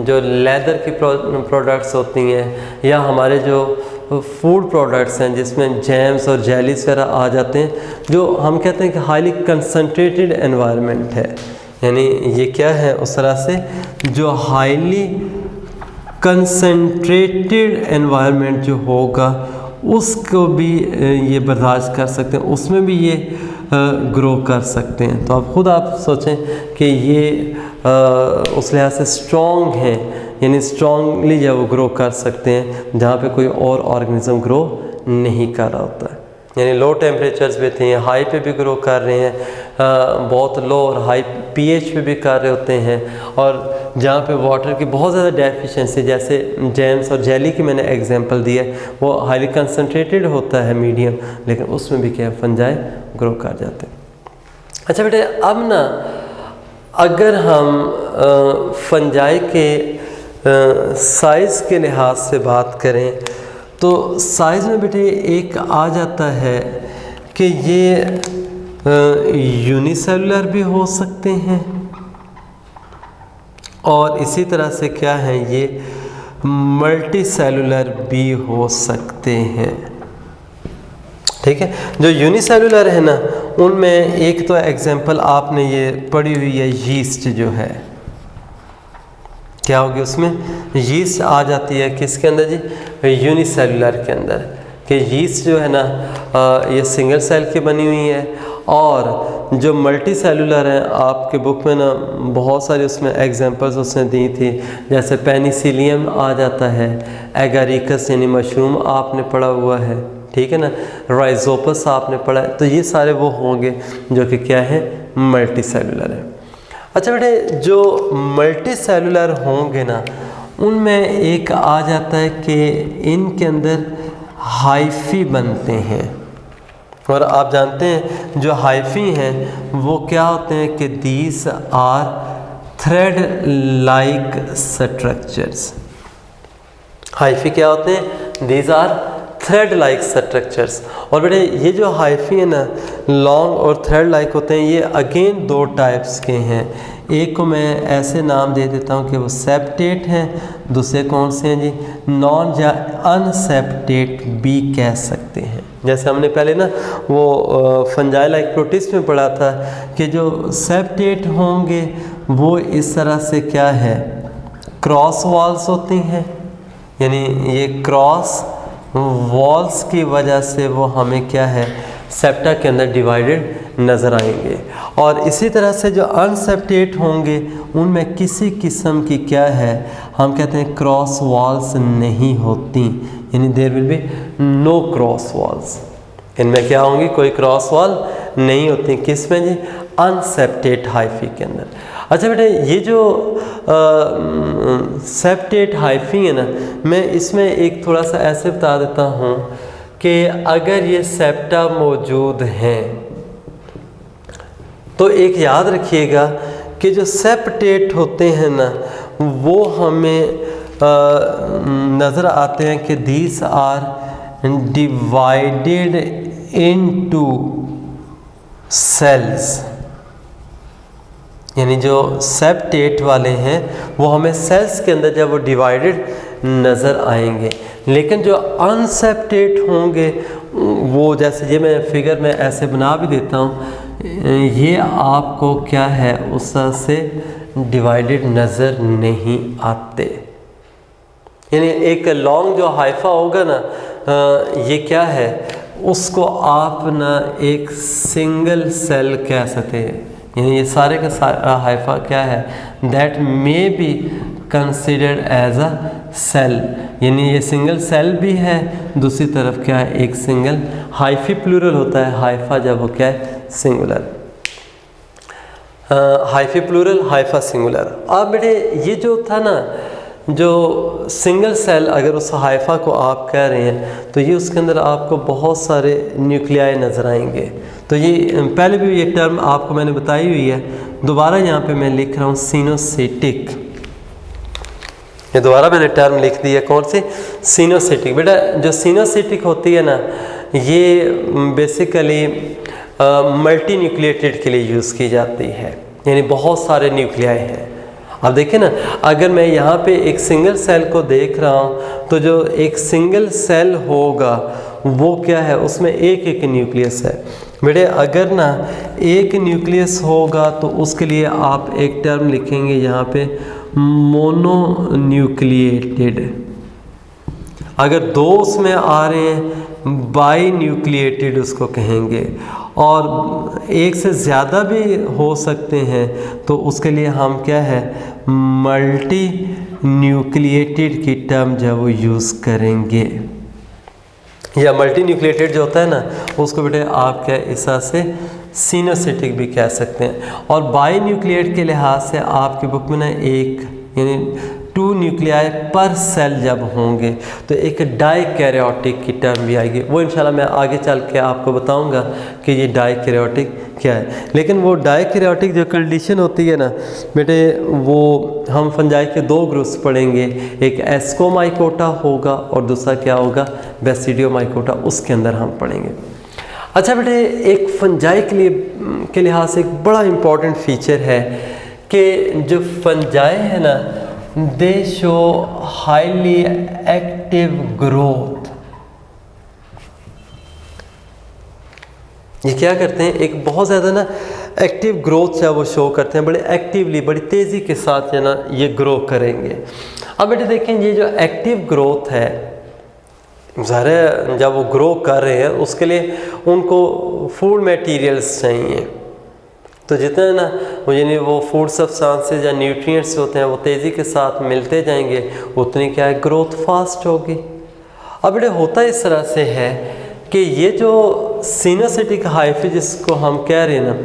जो लेदर की प्रोडक्ट्स होती हैं या हमारे जो फूड प्रोडक्ट्स हैं जिसमें जैम्स और जेलीस वगैरह आ जाते हैं, जो हम कहते हैं कि हाईली कंसनट्रेटेड एनवायरनमेंट है, यानी ये क्या है उस तरह से जो हाईली कंसनट्रेटेड एनवायरनमेंट जो होगा उसको भी ये बर्दाश्त कर सकते हैं, उसमें भी ये ग्रो कर सकते हैं। तो आप सोचें कि ये उस लिहाज से स्ट्रॉन्ग हैं, यानी स्ट्रॉन्गली जो वो ग्रो कर सकते हैं जहाँ पे कोई और ऑर्गेनिज्म ग्रो नहीं कर रहा होता है। यानी लो टेम्परेचर्स पे थे, हाई पे भी ग्रो कर रहे हैं, बहुत लो और हाई पीएच पे भी कर रहे होते हैं, और जहाँ पे वाटर की बहुत ज़्यादा डेफिशिएंसी, जैसे जैम्स और जेली की मैंने एग्जांपल दी है, वो हाईली कंसनट्रेटेड होता है मीडियम, लेकिन उसमें भी क्या फंजाई ग्रो कर जाते हैं। अच्छा बेटे, अब ना अगर हम फंजाई के साइज़ के लिहाज से बात करें तो साइज़ में बेटे एक आ जाता है कि ये यूनिसेलुलर भी हो सकते हैं और इसी तरह से क्या है ये मल्टी सेलुलर भी हो सकते हैं। ठीक है, जो यूनिसेलुलर है ना उनमें एक तो एग्जांपल आपने ये पढ़ी हुई है, यीस्ट जो है, क्या होगी उसमें यीस्ट आ जाती है किसके अंदर जी, यूनिसेलुलर के अंदर, कि यीस्ट जो है ना ये सिंगल सेल की बनी हुई है, और जो मल्टी सेलुलर है आपके बुक में ना बहुत सारी उसमें एग्जांपल्स उसने दी थी, जैसे पेनिसिलियम आ जाता है, एगारिकस यानी मशरूम आपने पढ़ा हुआ है, ठीक है ना, राइजोपस आपने पढ़ा है, तो ये सारे वो होंगे जो कि क्या है मल्टी सेलुलर है। अच्छा बेटे, जो मल्टी सेलुलर होंगे ना उनमें एक आ जाता है कि इनके अंदर हाइफी बनते हैं, और आप जानते हैं जो हाइफी हैं वो क्या होते हैं कि these are thread like structures. Hyphae क्या होते हैं, these are thread like structures. और बेटे ये जो हाइफी है ना लॉन्ग और थ्रेड लाइक होते हैं, ये अगेन दो टाइप्स के हैं। एक को मैं ऐसे नाम दे देता हूँ कि वो सेप्टेट हैं, दूसरे कौन से हैं जी, नॉन या अनसेप्टेट भी कह सकते हैं। जैसे हमने पहले ना वो फंजाई लाइक प्रोटिस्ट में पढ़ा था कि जो सेप्टेट होंगे वो इस तरह से क्या है क्रॉस वॉल्स होती हैं, यानी ये क्रॉस वॉल्स की वजह से वो हमें क्या है सेप्टा के अंदर डिवाइडेड नज़र आएंगे। और इसी तरह से जो अनसेप्टेट होंगे उनमें किसी किस्म की क्या है हम कहते हैं क्रॉस वॉल्स नहीं होती, यानी there will be no cross walls. इनमें क्या होंगी, कोई क्रॉस वॉल नहीं होती, किस में जी, अनसेप्टेट हाइफी के अंदर। अच्छा बेटे, ये जो सेप्टेट हाइफी है ना, मैं इसमें एक थोड़ा सा ऐसे बता देता हूँ कि अगर ये सेप्टा मौजूद हैं तो एक याद रखिएगा कि जो सेप्टेट होते हैं ना वो हमें नज़र आते हैं कि these are divided into cells, यानी जो सेप्टेट वाले हैं वो हमें सेल्स के अंदर जब वो डिवाइडेड नज़र आएंगे। लेकिन जो अनसेप्टेट होंगे वो, जैसे ये मैं फिगर में ऐसे बना भी देता हूँ, ये आपको क्या है उस से डिवाइडेड नज़र नहीं आते। यानी एक लॉन्ग जो हाइफा होगा ना ये क्या है उसको आप ना एक सिंगल सेल कह सकते हैं, यानी ये सारे का सारा हाइफा क्या है that may be considered as a cell, यानी ये सिंगल सेल भी है, दूसरी तरफ क्या है एक सिंगल हाइफी प्लूरल होता है, हाइफा जब वो क्या है singular, hyphae plural hypha singular. अब बेटे ये जो था ना जो सिंगल सेल, अगर उस हाइफा को आप कह रहे हैं तो ये उसके अंदर आपको बहुत सारे न्यूक्लियाई नज़र आएंगे। तो ये पहले भी एक टर्म आपको मैंने बताई हुई है, दोबारा यहाँ पे मैं लिख रहा हूँ सिनोसिटिक, ये दोबारा मैंने टर्म लिख दी है, कौन सी, सिनोसिटिक। बेटा जो सिनोसिटिक होती है ना ये बेसिकली मल्टी न्यूक्लिएटेड के लिए यूज़ की जाती है, यानी बहुत सारे न्यूक्लियाई हैं। अब देखिए ना, अगर मैं यहाँ पे एक सिंगल सेल को देख रहा हूँ तो जो एक सिंगल सेल होगा वो क्या है, उसमें एक एक न्यूक्लियस है। बेटे अगर ना एक न्यूक्लियस होगा तो उसके लिए आप एक टर्म लिखेंगे यहाँ पे मोनोन्यूक्लिएटेड। अगर दो उसमें आ रहे हैं बाई न्यूक्लिएटेड उसको कहेंगे, और एक से ज़्यादा भी हो सकते हैं तो उसके लिए हम क्या है मल्टी न्यूक्लिएटेड की टर्म जो है वो यूज़ करेंगे। या मल्टी न्यूक्लिएटेड जो होता है ना उसको बेटे आप क्या इस तरह से सिनोसिटिक भी कह सकते हैं। और बाई न्यूक्लिएट के लिहाज से आपकी बुक में ना एक यानी 2 न्यूक्लियाई पर सेल जब होंगे तो एक डाइकैरियोटिक की टर्म भी आएगी। वो इंशाल्लाह मैं आगे चल के आपको बताऊंगा कि ये डाइकैरियोटिक क्या है। लेकिन वो डाइकैरियोटिक जो कंडीशन होती है ना बेटे, वो हम फंजाई के 2 ग्रुप्स पढ़ेंगे, एक एस्कोमाइकोटा होगा और दूसरा क्या होगा बेसिडियोमाइकोटा, उसके अंदर हम पढ़ेंगे। अच्छा बेटे, एक फंजाई के लिहाज से एक बड़ा इम्पॉर्टेंट फीचर है कि जो फंजाई है ना दे शो हाईली एक्टिव ग्रोथ। ये क्या करते हैं, एक बहुत ज़्यादा ना एक्टिव ग्रोथ जो है वो शो करते हैं, बड़े एक्टिवली बड़ी तेज़ी के साथ जो ना ये ग्रो करेंगे। अब बेटे देखें, ये जो एक्टिव ग्रोथ है ज़ाहिर जब वो ग्रो कर रहे हैं उसके लिए उनको फूड मटेरियल्स चाहिए, तो जितना ना वो यानी वो फूड सब्सटेंसेस या न्यूट्रिएंट्स होते हैं वो तेज़ी के साथ मिलते जाएंगे, उतनी क्या है ग्रोथ फास्ट होगी। अब बेटे होता इस तरह से है कि ये जो सिनोसिटिक हाइफी जिसको हम कह रहे हैं ना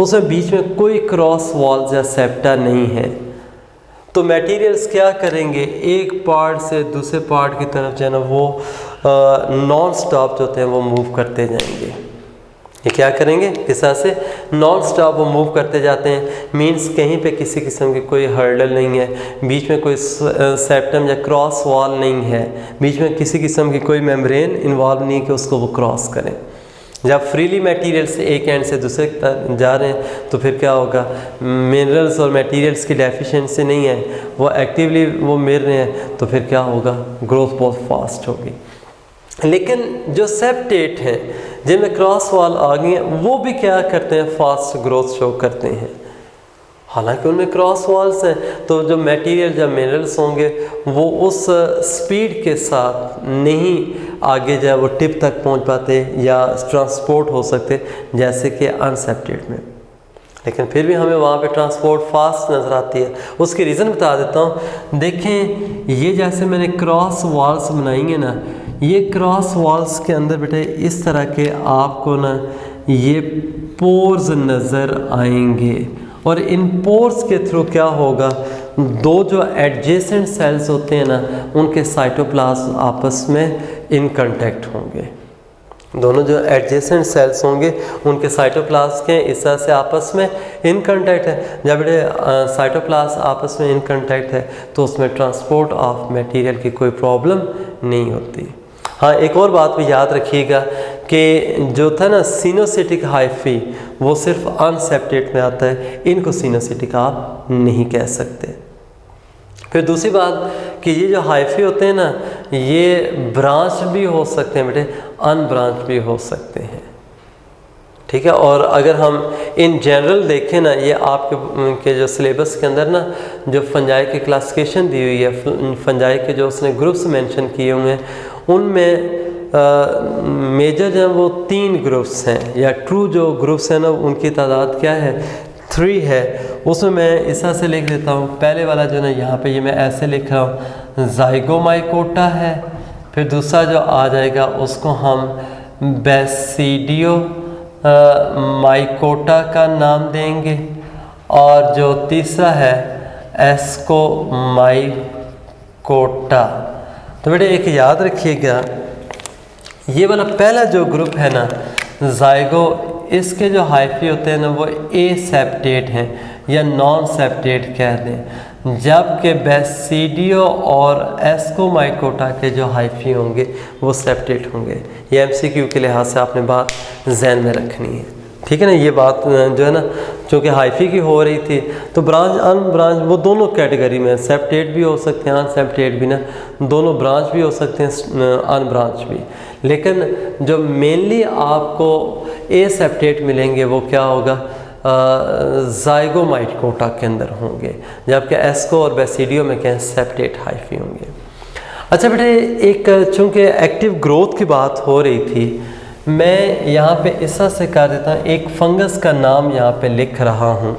उसमें बीच में कोई क्रॉस वॉल्स या सेप्टा नहीं है, तो मटेरियल्स क्या करेंगे एक पार्ट से दूसरे पार्ट की तरफ जो है ना वो नॉन स्टॉप जो होते हैं वो मूव करते जाएंगे। ये क्या करेंगे इस तरह से नॉन स्टॉप वो मूव करते जाते हैं, मींस कहीं पे किसी किस्म की कोई हर्डल नहीं है, बीच में कोई सेप्टम या क्रॉस वॉल नहीं है, बीच में किसी किस्म की कोई मेम्ब्रेन इन्वॉल्व नहीं कि उसको वो क्रॉस करें। जब फ्रीली मटेरियल्स एक एंड से दूसरे तक जा रहे हैं तो फिर क्या होगा, मिनरल्स और मटेरियल्स की डेफिशिएंसी नहीं है, वो एक्टिवली वो मिल रहे हैं, तो फिर क्या होगा ग्रोथ बहुत फास्ट होगी। लेकिन जो सेप्टेट हैं जिनमें क्रॉस वॉल आ गई हैं वो भी क्या करते हैं फास्ट ग्रोथ शो करते हैं, हालांकि उनमें क्रॉस वॉल्स हैं, तो जो मटेरियल जब मिनरल्स होंगे वो उस स्पीड के साथ नहीं आगे जब वो टिप तक पहुंच पाते या ट्रांसपोर्ट हो सकते जैसे कि अनसेप्टेड में, लेकिन फिर भी हमें वहाँ पे ट्रांसपोर्ट फास्ट नज़र आती है। उसकी रीज़न बता देता हूँ। देखें ये जैसे मैंने क्रॉस वॉल्स बनाई हैं ना, ये क्रॉस वॉल्स के अंदर बेटे इस तरह के आपको ना ये पोर्स नज़र आएंगे, और इन पोर्स के थ्रू क्या होगा, दो जो एडजेसेंट सेल्स होते हैं ना उनके साइटोप्लाज्म आपस में इन कांटेक्ट होंगे। दोनों जो एडजेसेंट सेल्स होंगे उनके साइटोप्लाज्म के इस तरह से आपस में इन कांटेक्ट है। जब साइटोप्लाज्म आपस में इन कांटेक्ट है तो उसमें ट्रांसपोर्ट ऑफ मटेरियल की कोई प्रॉब्लम नहीं होती। हाँ, एक और बात भी याद रखिएगा कि जो था ना सिनोसिटिक हाइफी वो सिर्फ अनसेप्टेट में आता है, इनको सिनोसिटिक आप नहीं कह सकते। फिर दूसरी बात कि ये जो हाइफी होते हैं ना ये ब्रांच भी हो सकते हैं बेटे, अनब्रांच भी हो सकते हैं, ठीक है। और अगर हम इन जनरल देखें ना, ये आपके जो सिलेबस के अंदर ना जो फंजाई की क्लासिफिकेशन दी हुई है, फंजाई के जो उसने ग्रुप्स मेंशन किए हुए हैं उनमें मेजर जो है वो 3 ग्रुप्स हैं, या ट्रू जो ग्रुप्स हैं ना उनकी तादाद क्या है 3 है। उसमें मैं इस तरह से लिख देता हूँ। पहले वाला जो ना यहाँ पे ये मैं ऐसे लिख रहा हूँ ज़ाइगोमाइकोटा है, फिर दूसरा जो आ जाएगा उसको हम बेसिडियो माइकोटा का नाम देंगे, और जो तीसरा है एस्कोमाइकोटा। तो बेटे एक याद रखिएगा, ये वाला पहला जो ग्रुप है ना ज़ाइगो, इसके जो हाइफी होते हैं ना वो एसेप्टेट हैं या नॉन सेप्टेट कह दें, जबकि बेसिडियो और एस्कोमाइकोटा के जो हाइफी होंगे वो सेप्टेट होंगे। ये MCQ के लिहाज से आपने बात जहन में रखनी है, ठीक है ना। ये बात जो है ना चूँकि हाइफी की हो रही थी, तो ब्रांच अनब्रांच वो दोनों कैटेगरी में, सेप्टेट भी हो सकते हैं, अनसेप्टेट भी ना, दोनों ब्रांच भी हो सकते हैं, अनब्रांच भी। लेकिन जो मेनली आपको एसेप्टेट मिलेंगे वो क्या होगा, ज़ाइगोमाइकोटा के अंदर होंगे, जबकि एस्को और बेसिडियो में क्या है, सेप्टेट हाइफी होंगे। अच्छा बेटे, एक चूँकि एक्टिव ग्रोथ की बात हो रही थी, मैं यहाँ पे इस तरह से कर देता हूँ, एक फंगस का नाम यहाँ पे लिख रहा हूँ।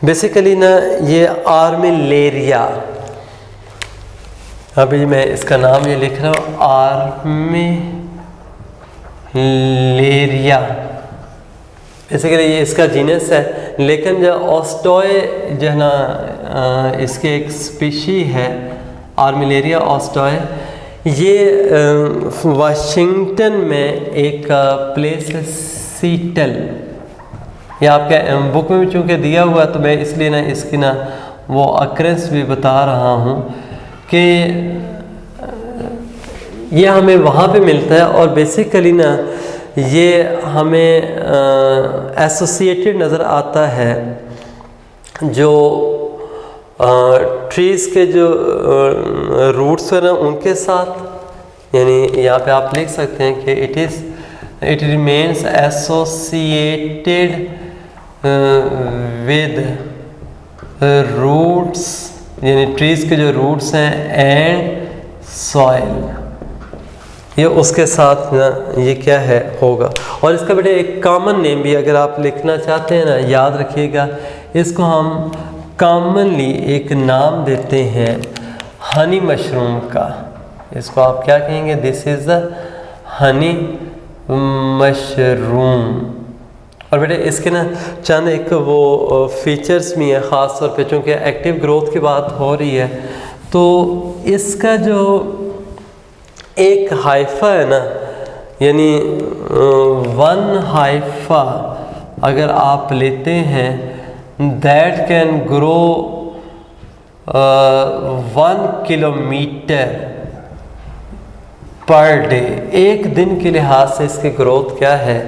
बेसिकली ना ये आर्मिलेरिया, अभी मैं इसका नाम ये लिख रहा हूँ, आर्मिलेरिया। बेसिकली ये इसका जीनस है, लेकिन जो ऑस्टॉय जो है ना, इसके एक स्पीशी है आर्मिलेरिया ऑस्टॉय, ये वाशिंगटन में एक प्लेस है सीटल, ये आपके बुक में भी चूँकि दिया हुआ, तो मैं इसलिए ना इसकी ना वो अक्रेंस भी बता रहा हूँ कि ये हमें वहाँ पे मिलता है। और बेसिकली ना ये हमें एसोसिएटेड नज़र आता है जो ट्रीज़ के जो रूट्स हैं ना उनके साथ, यानी यहाँ पे आप लिख सकते हैं कि it remains associated with roots, यानी ट्रीज़ के जो रूट्स हैं, एंड सॉइल, ये उसके साथ ना ये क्या है होगा। और इसका बेटे एक कॉमन नेम भी अगर आप लिखना चाहते हैं ना, याद रखिएगा, इसको हम कॉमनली एक नाम देते हैं हनी मशरूम का। इसको आप क्या कहेंगे, this is the honey mushroom. और बेटे इसके ना चंद एक वो फीचर्स भी हैं, ख़ास तौर पे चूँकि एक्टिव ग्रोथ की बात हो रही है, तो इसका जो एक हाइफा है ना, यानी वन हाइफा अगर आप लेते हैं, that can grow 1 kilometre per day. एक दिन के लिहाज से इसकी ग्रोथ क्या है,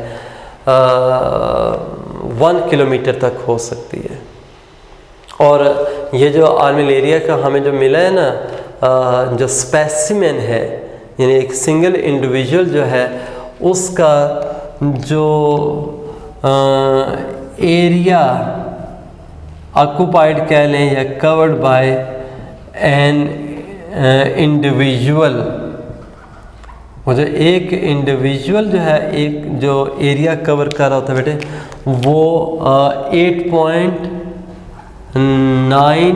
1 किलोमीटर तक हो सकती है। और ये जो आर्मिलेरिया का हमें जो मिला है ना, जो स्पेसिमेन है, यानी एक सिंगल इंडिविजुअल जो है, उसका जो एरिया ऑक्यूपाइड कह लें या कवर्ड बाय एन इंडिविजुअल, वो जो एक इंडिविजुअल जो है, एक जो एरिया कवर कर रहा होता है बेटे, वो 8.9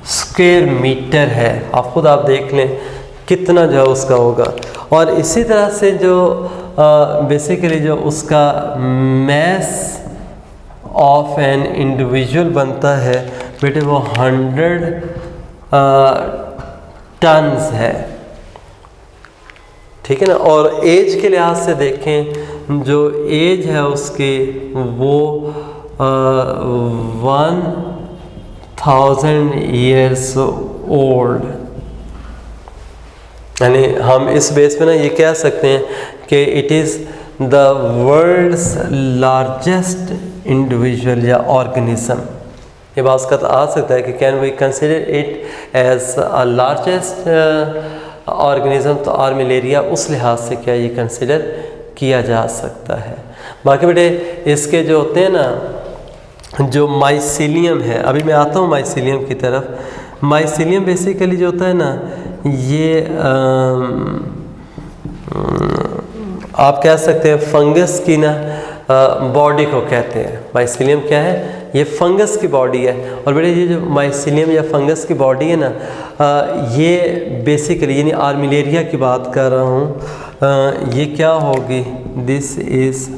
स्क्वायर मीटर है। आप खुद आप देख लें कितना जो है उसका होगा। और इसी तरह से जो बेसिकली जो उसका मैस ऑफ एन इंडिविजुअल बनता है बेटे, वो 100 टन्स है, ठीक है ना। और एज के लिहाज से देखें, जो एज है उसकी वो 1000 ईयर्स ओल्ड। यानी हम इस बेस पे ना ये कह सकते हैं कि it is the world's largest individual या ऑर्गेनिज्म। ये बात का आ सकता है कि can we consider it as a largest organism, तो आर्मिलेरिया उस लिहाज से क्या ये कंसिडर किया जा सकता है। बाकी बेटे इसके जो होते हैं ना, जो माइसीलियम है, अभी मैं आता हूँ माइसीलियम की तरफ। माइसीलियम बेसिकली जो होता है ना, ये आप कह सकते हैं फंगस की ना बॉडी को कहते हैं। माइसीलियम क्या है, ये फंगस की बॉडी है। और बेटे ये जो माइसीलियम या फंगस की बॉडी है ना, ये बेसिकली यानी आर्मिलेरिया की बात कर रहा हूँ, ये क्या होगी, दिस इज़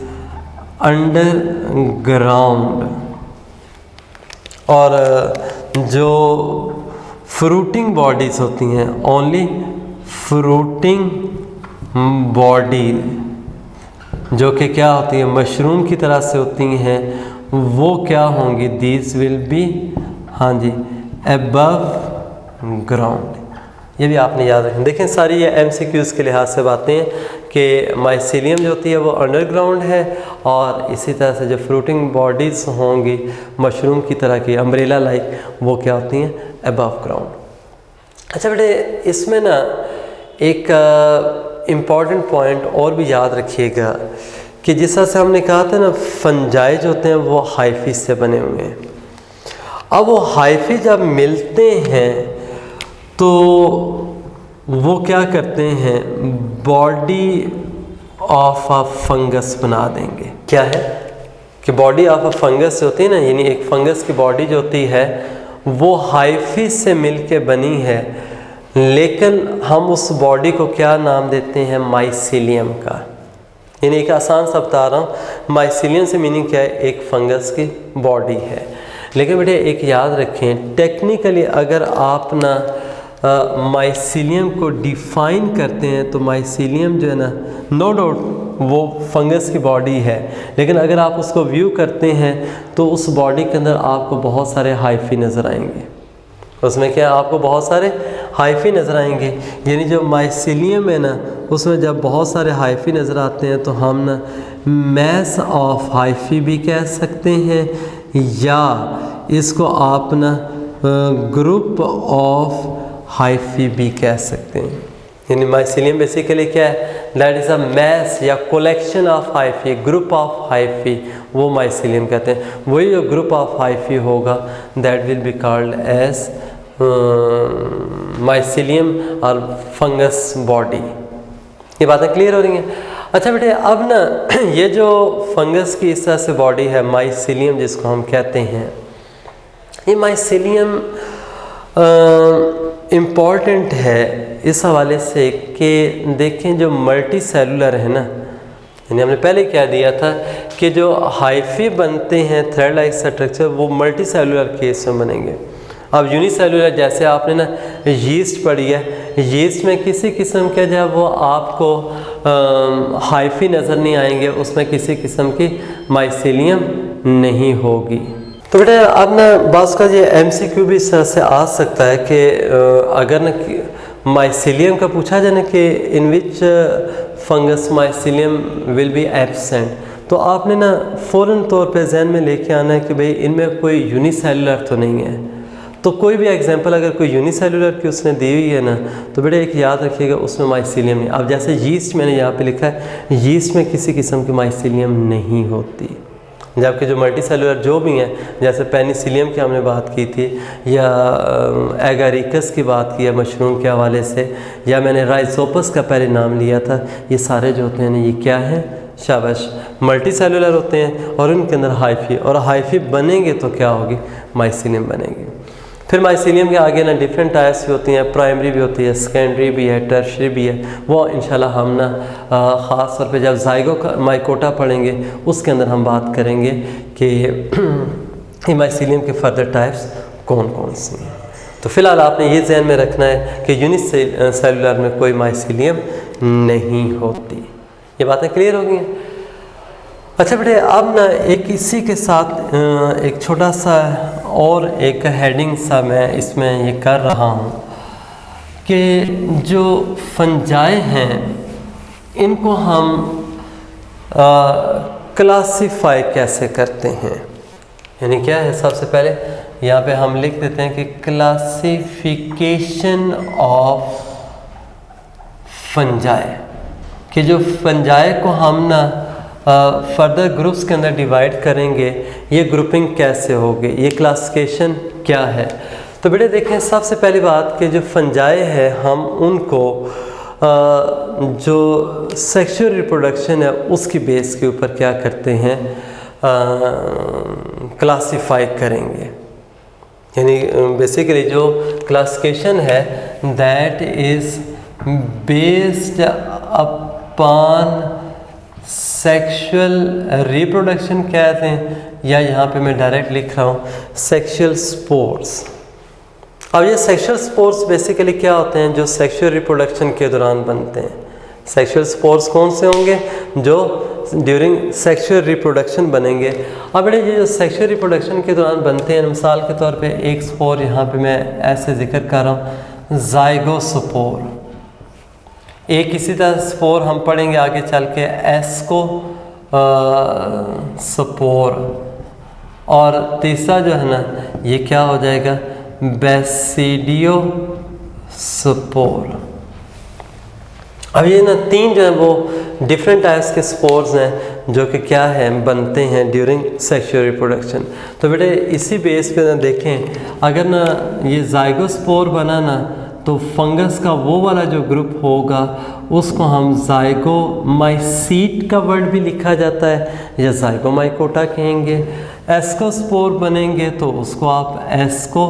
अंडरग्राउंड। और जो फ्रूटिंग बॉडीज़ होती हैं, ओनली फ्रूटिंग बॉडी जो कि क्या होती है, मशरूम की तरह से होती हैं, वो क्या होंगी, दीज विल बी, हाँ जी, अबव ग्राउंड। ये भी आपने याद रखना। देखें सारी ये MCQs के लिहाज से बातें हैं कि माइसीलियम जो होती है वो अंडरग्राउंड है, और इसी तरह से जो फ्रूटिंग बॉडीज़ होंगी मशरूम की तरह की अम्ब्रेला लाइक, वो क्या होती हैं, अबव ग्राउंड। अच्छा बेटे, इसमें ना एक इम्पॉर्टेंट पॉइंट और भी याद रखिएगा कि जिस तरह से हमने कहा था ना, फंजाई जो होते हैं वो हाइफी से बने हुए हैं। अब वो हाइफी जब मिलते हैं तो वो क्या करते हैं, बॉडी ऑफ अ फंगस बना देंगे। क्या है कि बॉडी ऑफ अ फंगस जो होती है ना, यानी एक फंगस की बॉडी जो होती है वो हाइफी से मिलके बनी है, लेकिन हम उस बॉडी को क्या नाम देते हैं, माइसीलियम का। यानी एक आसान सा बता रहा हूँ, माइसीलियम से मीनिंग क्या है, एक फंगस की बॉडी है। लेकिन बेटे एक याद रखें, टेक्निकली अगर आप ना माइसीलियम को डिफ़ाइन करते हैं तो माइसीलियम जो है ना, नो डाउट वो फंगस की बॉडी है, लेकिन अगर आप उसको व्यू करते हैं तो उस बॉडी के अंदर आपको बहुत सारे हाइफी नज़र आएंगे। उसमें क्या आपको बहुत सारे हाइफी नज़र आएंगे। यानी जो माइसीलियम है ना, उसमें जब बहुत सारे हाइफी नज़र आते हैं तो हम ना मैस ऑफ हाइफी भी कह सकते हैं, या इसको आप ना ग्रुप ऑफ हाइफी भी कह सकते हैं। यानी माइसीलियम बेसिकली क्या है, दैट इज़ अ मैस या collection of hyphae, group of hyphae, वो माइसीलियम कहते हैं। वही जो ग्रुप ऑफ हाइफी होगा that will be called as mycelium और फंगस बॉडी। ये बातें क्लियर हो रही हैं। अच्छा बेटे, अब ना ये जो फंगस की इस तरह से बॉडी है माइसीलियम जिसको हम कहते हैं, ये माइसीलियम इम्पॉर्टेंट है इस हवाले से कि देखें जो मल्टी सेलुलर है ना, यानी हमने पहले क्या दिया था कि जो हाइफी बनते हैं थ्रेड लाइक स्ट्रक्चर वो मल्टी सेलुलर केस में बनेंगे। अब यूनिसेलुलर जैसे आपने ना यीस्ट पढ़ी है, यीस्ट में किसी किस्म के जो है वो आपको हाइफी नज़र नहीं आएंगे, उसमें किसी किस्म की माइसीलियम नहीं होगी। तो बेटा अब ना बास का ये MCQ भी इस तरह से आ सकता है कि अगर ना माइसीलियम का पूछा जाए ना कि in which fungus mycelium will be absent, तो आपने ना फ़ौरन तौर पे जहन में लेके आना है कि भाई इनमें कोई यूनिसेलुलर तो नहीं है। तो कोई भी एग्जांपल अगर कोई यूनिसेलुलर की उसने दी हुई है ना, तो बेटा एक याद रखिएगा उसमें माइसीलियम नहीं। अब जैसे यीस्ट मैंने यहाँ पे लिखा है, यीस्ट में किसी किस्म की माइसीलियम नहीं होती, जबकि जो मल्टी सेलुलर जो भी हैं, जैसे पेनिसिलियम की हमने बात की थी, या एगारिकस की बात की है मशरूम के हवाले से, या मैंने राइजोपस का पहले नाम लिया था, ये सारे जो होते हैं ना ये क्या है, शाबाश, मल्टी सेलुलर होते हैं और उनके अंदर हाइफी, और हाइफी बनेंगे तो क्या होगी, माइसीलियम बनेंगे। फिर माइसीलियम के आगे ना डिफरेंट टाइप्स भी होती हैं, प्राइमरी भी होती है, सेकेंडरी भी है, टर्शरी भी है। वो इंशाल्लाह हम ना ख़ास तौर पे जब जाइगो का माइकोटा पढ़ेंगे उसके अंदर हम बात करेंगे कि माइसीलियम के फर्दर टाइप्स कौन कौन सी हैं। तो फ़िलहाल आपने ये जहन में रखना है कि यूनिसेलुलर में कोई माइसीलियम नहीं होती। ये बातें क्लियर हो गई हैं। अच्छा बेटे, अब ना एक इसी के साथ एक छोटा सा और एक हेडिंग सा मैं इसमें ये कर रहा हूँ कि जो फंजाई हैं इनको हम क्लासिफाई कैसे करते हैं। यानी क्या है, सबसे पहले यहाँ पे हम लिख देते हैं कि क्लासिफिकेशन ऑफ फंजाई, कि जो फंजाई को हम ना फर्दर ग्रुप्स के अंदर डिवाइड करेंगे, ये ग्रुपिंग कैसे होगी, ये क्लासिफिकेशन क्या है। तो बेटे देखें, सबसे पहली बात कि जो फंजाई है हम उनको जो सेक्सुअल रिप्रोडक्शन है उसकी बेस के ऊपर क्या करते हैं, क्लासिफाई करेंगे। यानी बेसिकली जो क्लासिफिकेशन है that is based upon sexual reproduction कहते हैं, या यहाँ पे मैं डायरेक्ट लिख रहा हूँ सेक्सुअल स्पोर्स। अब ये सेक्सुअल स्पोर्स बेसिकली क्या होते हैं, जो सेक्सुअल रिप्रोडक्शन के दौरान बनते हैं। सेक्सुअल स्पोर्स कौन से होंगे, जो ड्यूरिंग सेक्सुअल रिप्रोडक्शन बनेंगे। अब बेटे ये जो सेक्सुअल रिप्रोडक्शन के दौरान बनते हैं, मिसाल के तौर पे एक स्पोर यहाँ पे मैं ऐसे जिक्र कर रहा हूँ, जाइगोस्पोर। एक इसी तरह स्पोर हम पढ़ेंगे आगे चल के एस्को स्पोर। और तीसरा जो है ना ये क्या हो जाएगा, बेसिडियो स्पोर। अब ये ना तीन जो है वो डिफरेंट टाइप्स के स्पोर्स हैं जो कि क्या है बनते हैं ड्यूरिंग सेक्सुअल रिप्रोडक्शन। तो बेटे इसी बेस पे ना देखें, अगर ना ये जाइगोस्पोर बना ना तो फंगस का वो वाला जो ग्रुप होगा उसको हम जाइगोमाइसीट का वर्ड भी लिखा जाता है या जाइगोमाइकोटा कहेंगे। एस्कोस्पोर बनेंगे तो उसको आप एस्को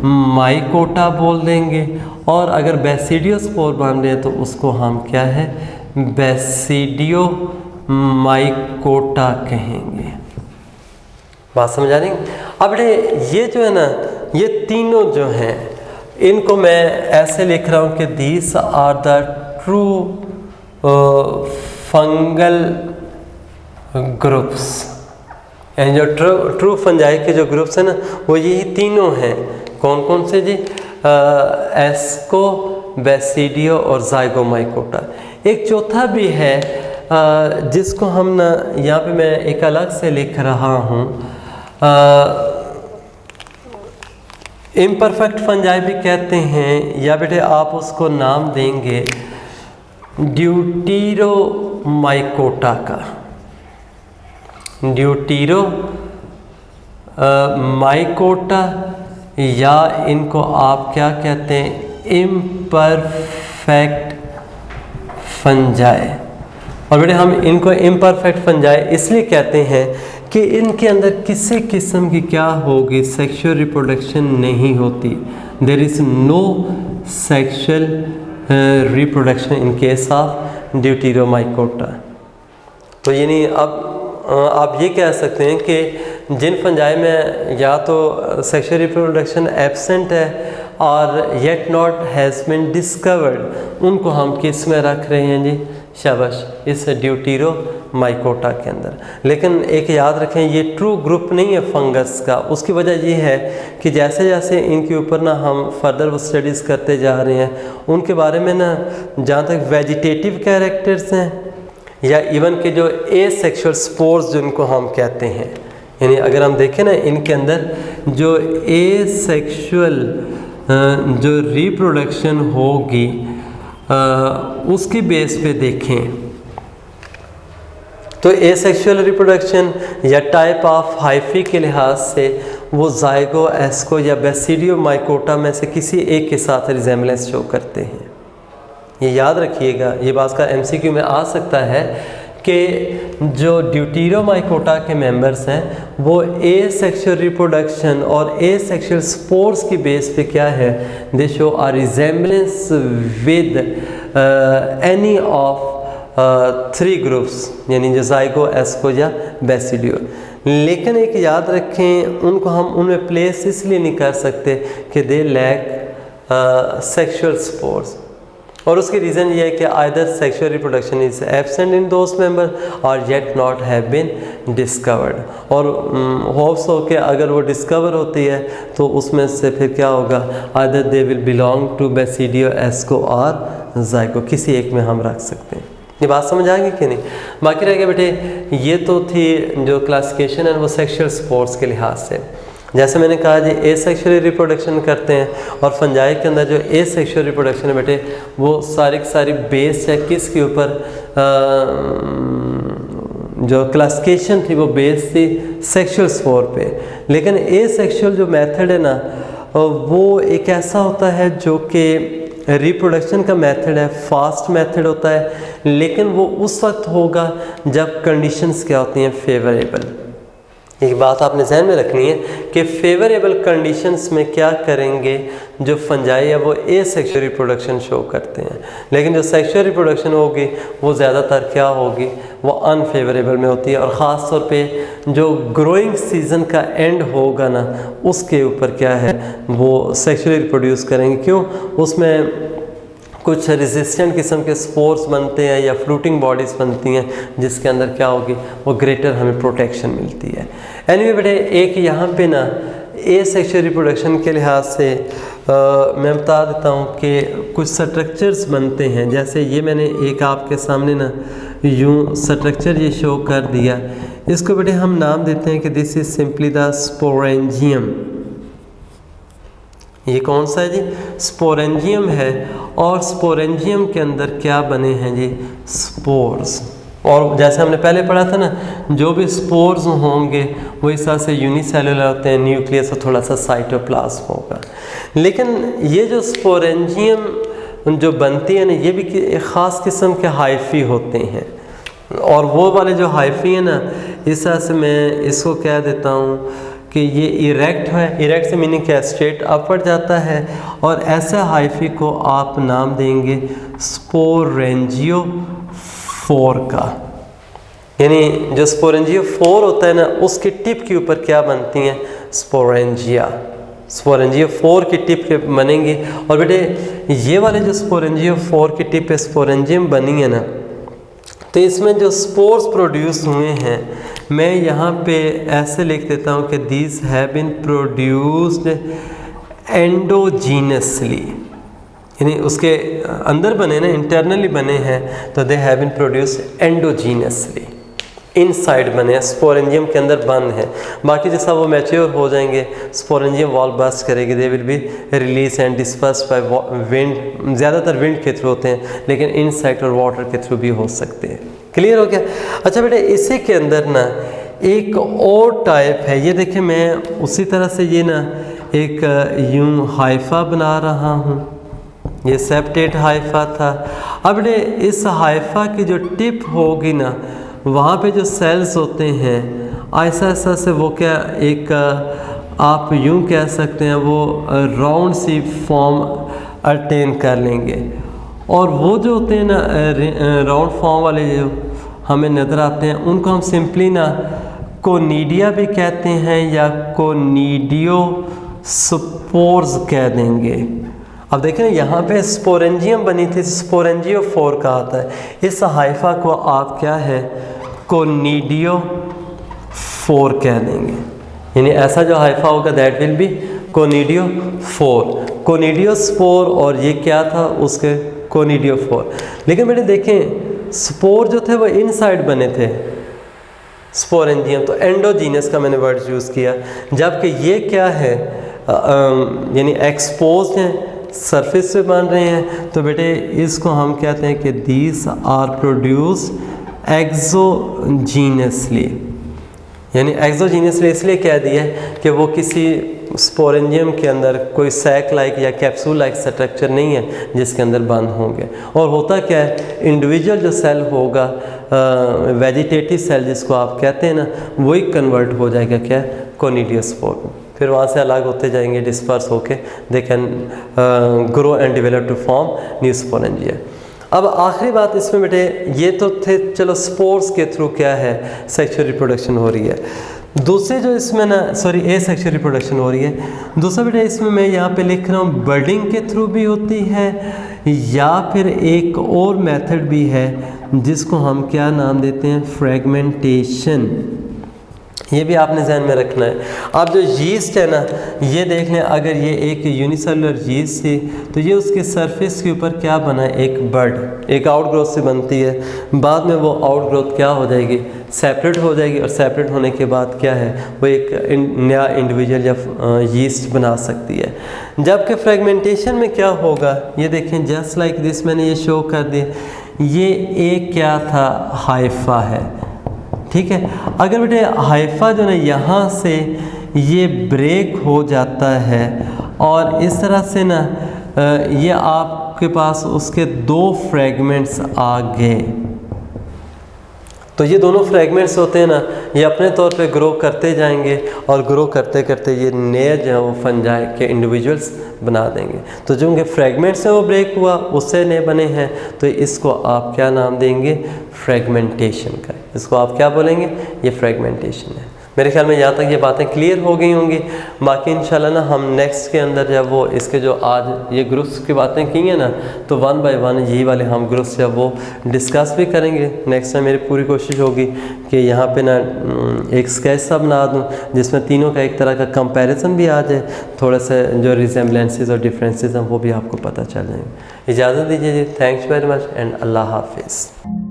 माइकोटा बोल देंगे। और अगर बेसिडियोस्पोर बन रहे हैं तो उसको हम क्या है, बेसिडियो माइकोटा कहेंगे। बात समझ आ रही? अब ये जो है ना ये तीनों जो हैं इनको मैं ऐसे लिख रहा हूँ कि these are the true fungal groups. यानी जो ट्रू फंजाई के जो ग्रुप्स हैं ना वो यही तीनों हैं। कौन कौन से जी? एस्को, बेसिडियो और जाइगोमाइकोटा। एक चौथा भी है जिसको हम ना यहाँ पे मैं एक अलग से लिख रहा हूँ, इम्परफेक्ट फंजाई भी कहते हैं, या बेटे आप उसको नाम देंगे ड्यूटीरोमाइकोटा का। ड्यूटीरो माइकोटा या इनको आप क्या कहते हैं, इम्परफेक्ट फंजाई। और बेटे हम इनको इम्परफेक्ट फंजाई इसलिए कहते हैं कि इनके अंदर किसी किस्म की क्या होगी, सेक्सुअल रिप्रोडक्शन नहीं होती। There is no sexual reproduction in case of Deuteromycota. तो यानी अब आप ये कह सकते हैं कि जिन फंजाई में या तो सेक्सुअल रिप्रोडक्शन एब्सेंट है और yet not has been discovered, उनको हम किस में रख रहे हैं जी? शाबाश, इस ड्यूटीरोमाइकोटा के अंदर। लेकिन एक याद रखें ये ट्रू ग्रुप नहीं है फंगस का। उसकी वजह ये है कि जैसे जैसे इनके ऊपर ना हम फर्दर वो स्टडीज़ करते जा रहे हैं उनके बारे में ना जहाँ तक वेजिटेटिव कैरेक्टर्स हैं या इवन के जो एसेक्सुअल स्पोर्स जिनको हम कहते हैं, यानी अगर हम देखें ना इनके अंदर जो एसेक्सुअल जो रिप्रोडक्शन होगी उसकी बेस पे देखें तो एसेक्सुअल रिप्रोडक्शन या टाइप ऑफ हाइफी के लिहाज से वो जाइगो, एस्को या बेसिडियोमाइकोटा में से किसी एक के साथ रिजेम्बलेंस शो करते हैं। ये याद रखिएगा, ये बात का एमसीक्यू में आ सकता है कि जो ड्यूटीरोमाइकोटा के मेंबर्स हैं वो एसेक्सुअल रिप्रोडक्शन और एसेक्सुअल स्पोर्स की बेस पे क्या है, they show a resemblance with any of three groups, यानी जो जाइगो, एस्को या बेसिडियो। लेकिन एक याद रखें उनको हम उनमें प्लेस इसलिए नहीं कर सकते कि दे लैक सेक्सुअल स्पोर्स। और उसकी रीज़न ये है कि either sexual reproduction is absent in those member और yet not have been discovered. और होप्स हो कि अगर वो डिस्कवर होती है तो उसमें से फिर क्या होगा, either they will belong to basidio, asco और जाइगो, किसी एक में हम रख सकते हैं। ये बात समझ आ गई कि नहीं? बाकी रह गया बेटे, ये तो थी जो क्लासिफिकेशन है वो सेक्सुअल स्पोर्स के लिहाज से। जैसे मैंने कहा जी एसेक्सुअल रिप्रोडक्शन करते हैं और फंजाई के अंदर जो एसेक्सुअल रिप्रोडक्शन है बेटे वो सारी की सारी बेस है किसके ऊपर, जो क्लासिफिकेशन थी वो बेस थी सेक्सुअल स्पोर पे। लेकिन एसेक्सुअल जो मेथड है ना वो एक ऐसा होता है जो कि रिप्रोडक्शन का मेथड है, फास्ट मेथड होता है, लेकिन वो उस वक्त होगा जब कंडीशंस क्या होती हैं, फेवरेबल। एक बात आपने ध्यान में रखनी है कि फेवरेबल कंडीशंस में क्या करेंगे, जो फंजाई है वो एसेक्सुअल रिप्रोडक्शन शो करते हैं, लेकिन जो सेक्सुअल रिप्रोडक्शन होगी वो ज़्यादातर क्या होगी, वो अनफेवरेबल में होती है। और ख़ास तौर पे जो ग्रोइंग सीज़न का एंड होगा ना उसके ऊपर क्या है वो सेक्सुअली रिप्रोड्यूस करेंगे। क्यों? उसमें कुछ रेजिस्टेंट किस्म के स्पोर्स बनते हैं या फ्रूटिंग बॉडीज़ बनती हैं जिसके अंदर क्या होगी, वो ग्रेटर हमें प्रोटेक्शन मिलती है। एनीवे बेटे, एक यहाँ पे ना एसेक्सुअल रिप्रोडक्शन के लिहाज से मैं बता देता हूँ कि कुछ स्ट्रक्चर्स बनते हैं। जैसे ये मैंने एक आपके सामने ना यूँ स्ट्रक्चर ये शो कर दिया, इसको बेटे हम नाम देते हैं कि this is simply the sporangium. ये कौन सा है जी? स्पोरेंजियम है। और स्पोरेंजियम के अंदर क्या बने हैं जी? स्पोर्स। और जैसे हमने पहले पढ़ा था ना, जो भी स्पोर्स होंगे वो इस तरह से यूनिसेलुलर होते हैं, न्यूक्लियस और थोड़ा सा साइटोप्लाज्म होगा। लेकिन ये जो स्पोरेंजियम जो बनती है ना, ये भी एक ख़ास किस्म के हाइफी होते हैं। और वो वाले जो हाइफी है ना, इस तरह से मैं इसको कह देता हूँ कि ये इरेक्ट है। इरेक्ट से मीनिंग क्या? स्ट्रेट अपवर्ड जाता है। और ऐसा हाइफी को आप नाम देंगे स्पोरेंजियोफोर का। यानी जो स्पोरेंजियोफोर होता है ना, उसके टिप के ऊपर क्या बनती हैं? स्पोरेंजिया। स्पोरेंजियोफोर की टिप के बनेंगी। और बेटे ये वाले जो स्पोरेंजियोफोर की टिप पे स्पोरेंजियम बनी है ना, तो इसमें जो स्पोर्स प्रोड्यूस हुए हैं, मैं यहाँ पे ऐसे लिख देता हूँ कि these have been produced endogenously. यानी उसके अंदर बने ना, इंटरनली बने हैं, तो they have been produced endogenously. Inside बने हैं, स्पोरेंजियम के अंदर बंद है। बाकी जैसा वो मैच्योर हो जाएंगे, स्पोरेंजियम वॉल बस्ट करेगी, they will be release and disperse by wind. ज़्यादातर विंड के थ्रू होते हैं, लेकिन इनसाइड और वाटर के थ्रू भी हो सकते हैं। क्लियर हो गया? अच्छा बेटे, इसी के अंदर ना एक और टाइप है। ये देखिए, मैं उसी तरह से ये ना एक यूं हाइफा बना रहा हूँ। ये सेप्टेट हाइफा था। अब बेटे इस हाइफा की जो टिप होगी ना, वहाँ पे जो सेल्स होते हैं, ऐसा ऐसा से वो क्या एक आप यूं कह सकते हैं, वो राउंड सी फॉर्म अटेन कर लेंगे। और वो जो होते हैं ना राउंड फॉर्म वाले जो हमें नज़र आते हैं, उनको हम सिंपली ना कोनिडिया भी कहते हैं या कोनिडियोस्पोर्स कह देंगे। अब देखें यहाँ पे स्पोरेंजियम बनी थी, स्पोरेंजियोफोर कहा था। इस हाइफा को आप क्या है? कोनिडियोफोर कह देंगे। यानी ऐसा जो हाइफा होगा दैट विल बी कोनिडियोफोर। कोनिडियोस्पोर और ये क्या था? उसके कोनिडियोफोर। लेकिन बेटे देखें, स्पोर जो थे वो इनसाइड बने थे स्पोरेंजियम, तो एंडोजीनस का मैंने वर्ड यूज़ किया। जबकि ये क्या है? यानी एक्सपोज हैं, सरफेस पे बन रहे हैं, तो बेटे इसको हम कहते हैं कि दीज आर प्रोड्यूस एक्सोजीनसली। यानी एक्सोजीनसली इसलिए कह दिया है कि वो किसी स्पोरेंजियम के अंदर कोई सैक लाइक या कैप्सूल लाइक स्ट्रक्चर नहीं है जिसके अंदर बंद होंगे। और होता क्या है? इंडिविजुअल जो सेल होगा, वेजिटेटिव सेल जिसको आप कहते हैं ना, वही कन्वर्ट हो जाएगा क्या? कोनिडियोस्पोर। फिर वहाँ से अलग होते जाएंगे, डिस्पर्स होके they can grow and develop to form new sporangia. अब आखिरी बात इसमें बेटे, ये तो थे चलो स्पोर्स के थ्रू क्या है? सेक्सुअल रिप्रोडक्शन हो रही है। दूसरे जो इसमें ना ए सेक्सुअल रिप्रोडक्शन हो रही है। दूसरा बेटे इसमें मैं यहाँ पे लिख रहा हूँ बर्डिंग के थ्रू भी होती है, या फिर एक और मेथड भी है जिसको हम क्या नाम देते हैं? फ्रेगमेंटेशन। ये भी आपने ध्यान में रखना है। अब जो यीस्ट है ना, ये देख लें, अगर ये एक यूनिसेलुलर यीस्ट थी, तो ये उसके सरफेस के ऊपर क्या बना है? एक बड, एक आउटग्रोथ से बनती है। बाद में वो आउटग्रोथ क्या हो जाएगी? सेपरेट हो जाएगी। और सेपरेट होने के बाद क्या है? वो एक नया इंडिविजुअल या यीस्ट बना सकती है। जबकि फ्रेगमेंटेशन में क्या होगा? ये देखें, जस्ट लाइक दिस, मैंने ये शो कर दिया। ये एक क्या था? हाइफा है। ठीक है। अगर बेटे हाइफा जो ना यहाँ से ये ब्रेक हो जाता है और इस तरह से ना ये आपके पास उसके 2 फ्रेगमेंट्स आ गए, तो ये दोनों फ्रेगमेंट्स होते हैं ना, ये अपने तौर पे ग्रो करते जाएंगे और ग्रो करते करते ये नए जो है वो फंजाई के इंडिविजुअल्स बना देंगे। तो जो उनके फ्रेगमेंट्स हैं वो ब्रेक हुआ, उससे नए बने हैं, तो इसको आप क्या नाम देंगे? फ्रेगमेंटेशन का। इसको आप क्या बोलेंगे? ये फ्रेगमेंटेशन है। मेरे ख्याल में यहाँ तक ये बातें क्लियर हो गई होंगी। बाकी इंशाल्लाह ना हम नेक्स्ट के अंदर जब वो इसके जो आज ये ग्रुप्स की बातें की हैं ना, तो 1 बाय 1 यही वाले हम ग्रुप्स जब वो डिस्कस भी करेंगे नेक्स्ट टाइम। मेरी पूरी कोशिश होगी कि यहाँ पे ना एक स्केच सा बना दूँ जिसमें तीनों का एक तरह का कंपैरिजन भी आ जाए, थोड़ा सा जो रिजेम्बलेंसेस और डिफरेंसेस हैं वो भी आपको पता चल जाएंगे। इजाज़त दीजिए जी, थैंक्स वेरी मच एंड अल्लाह हाफिज़।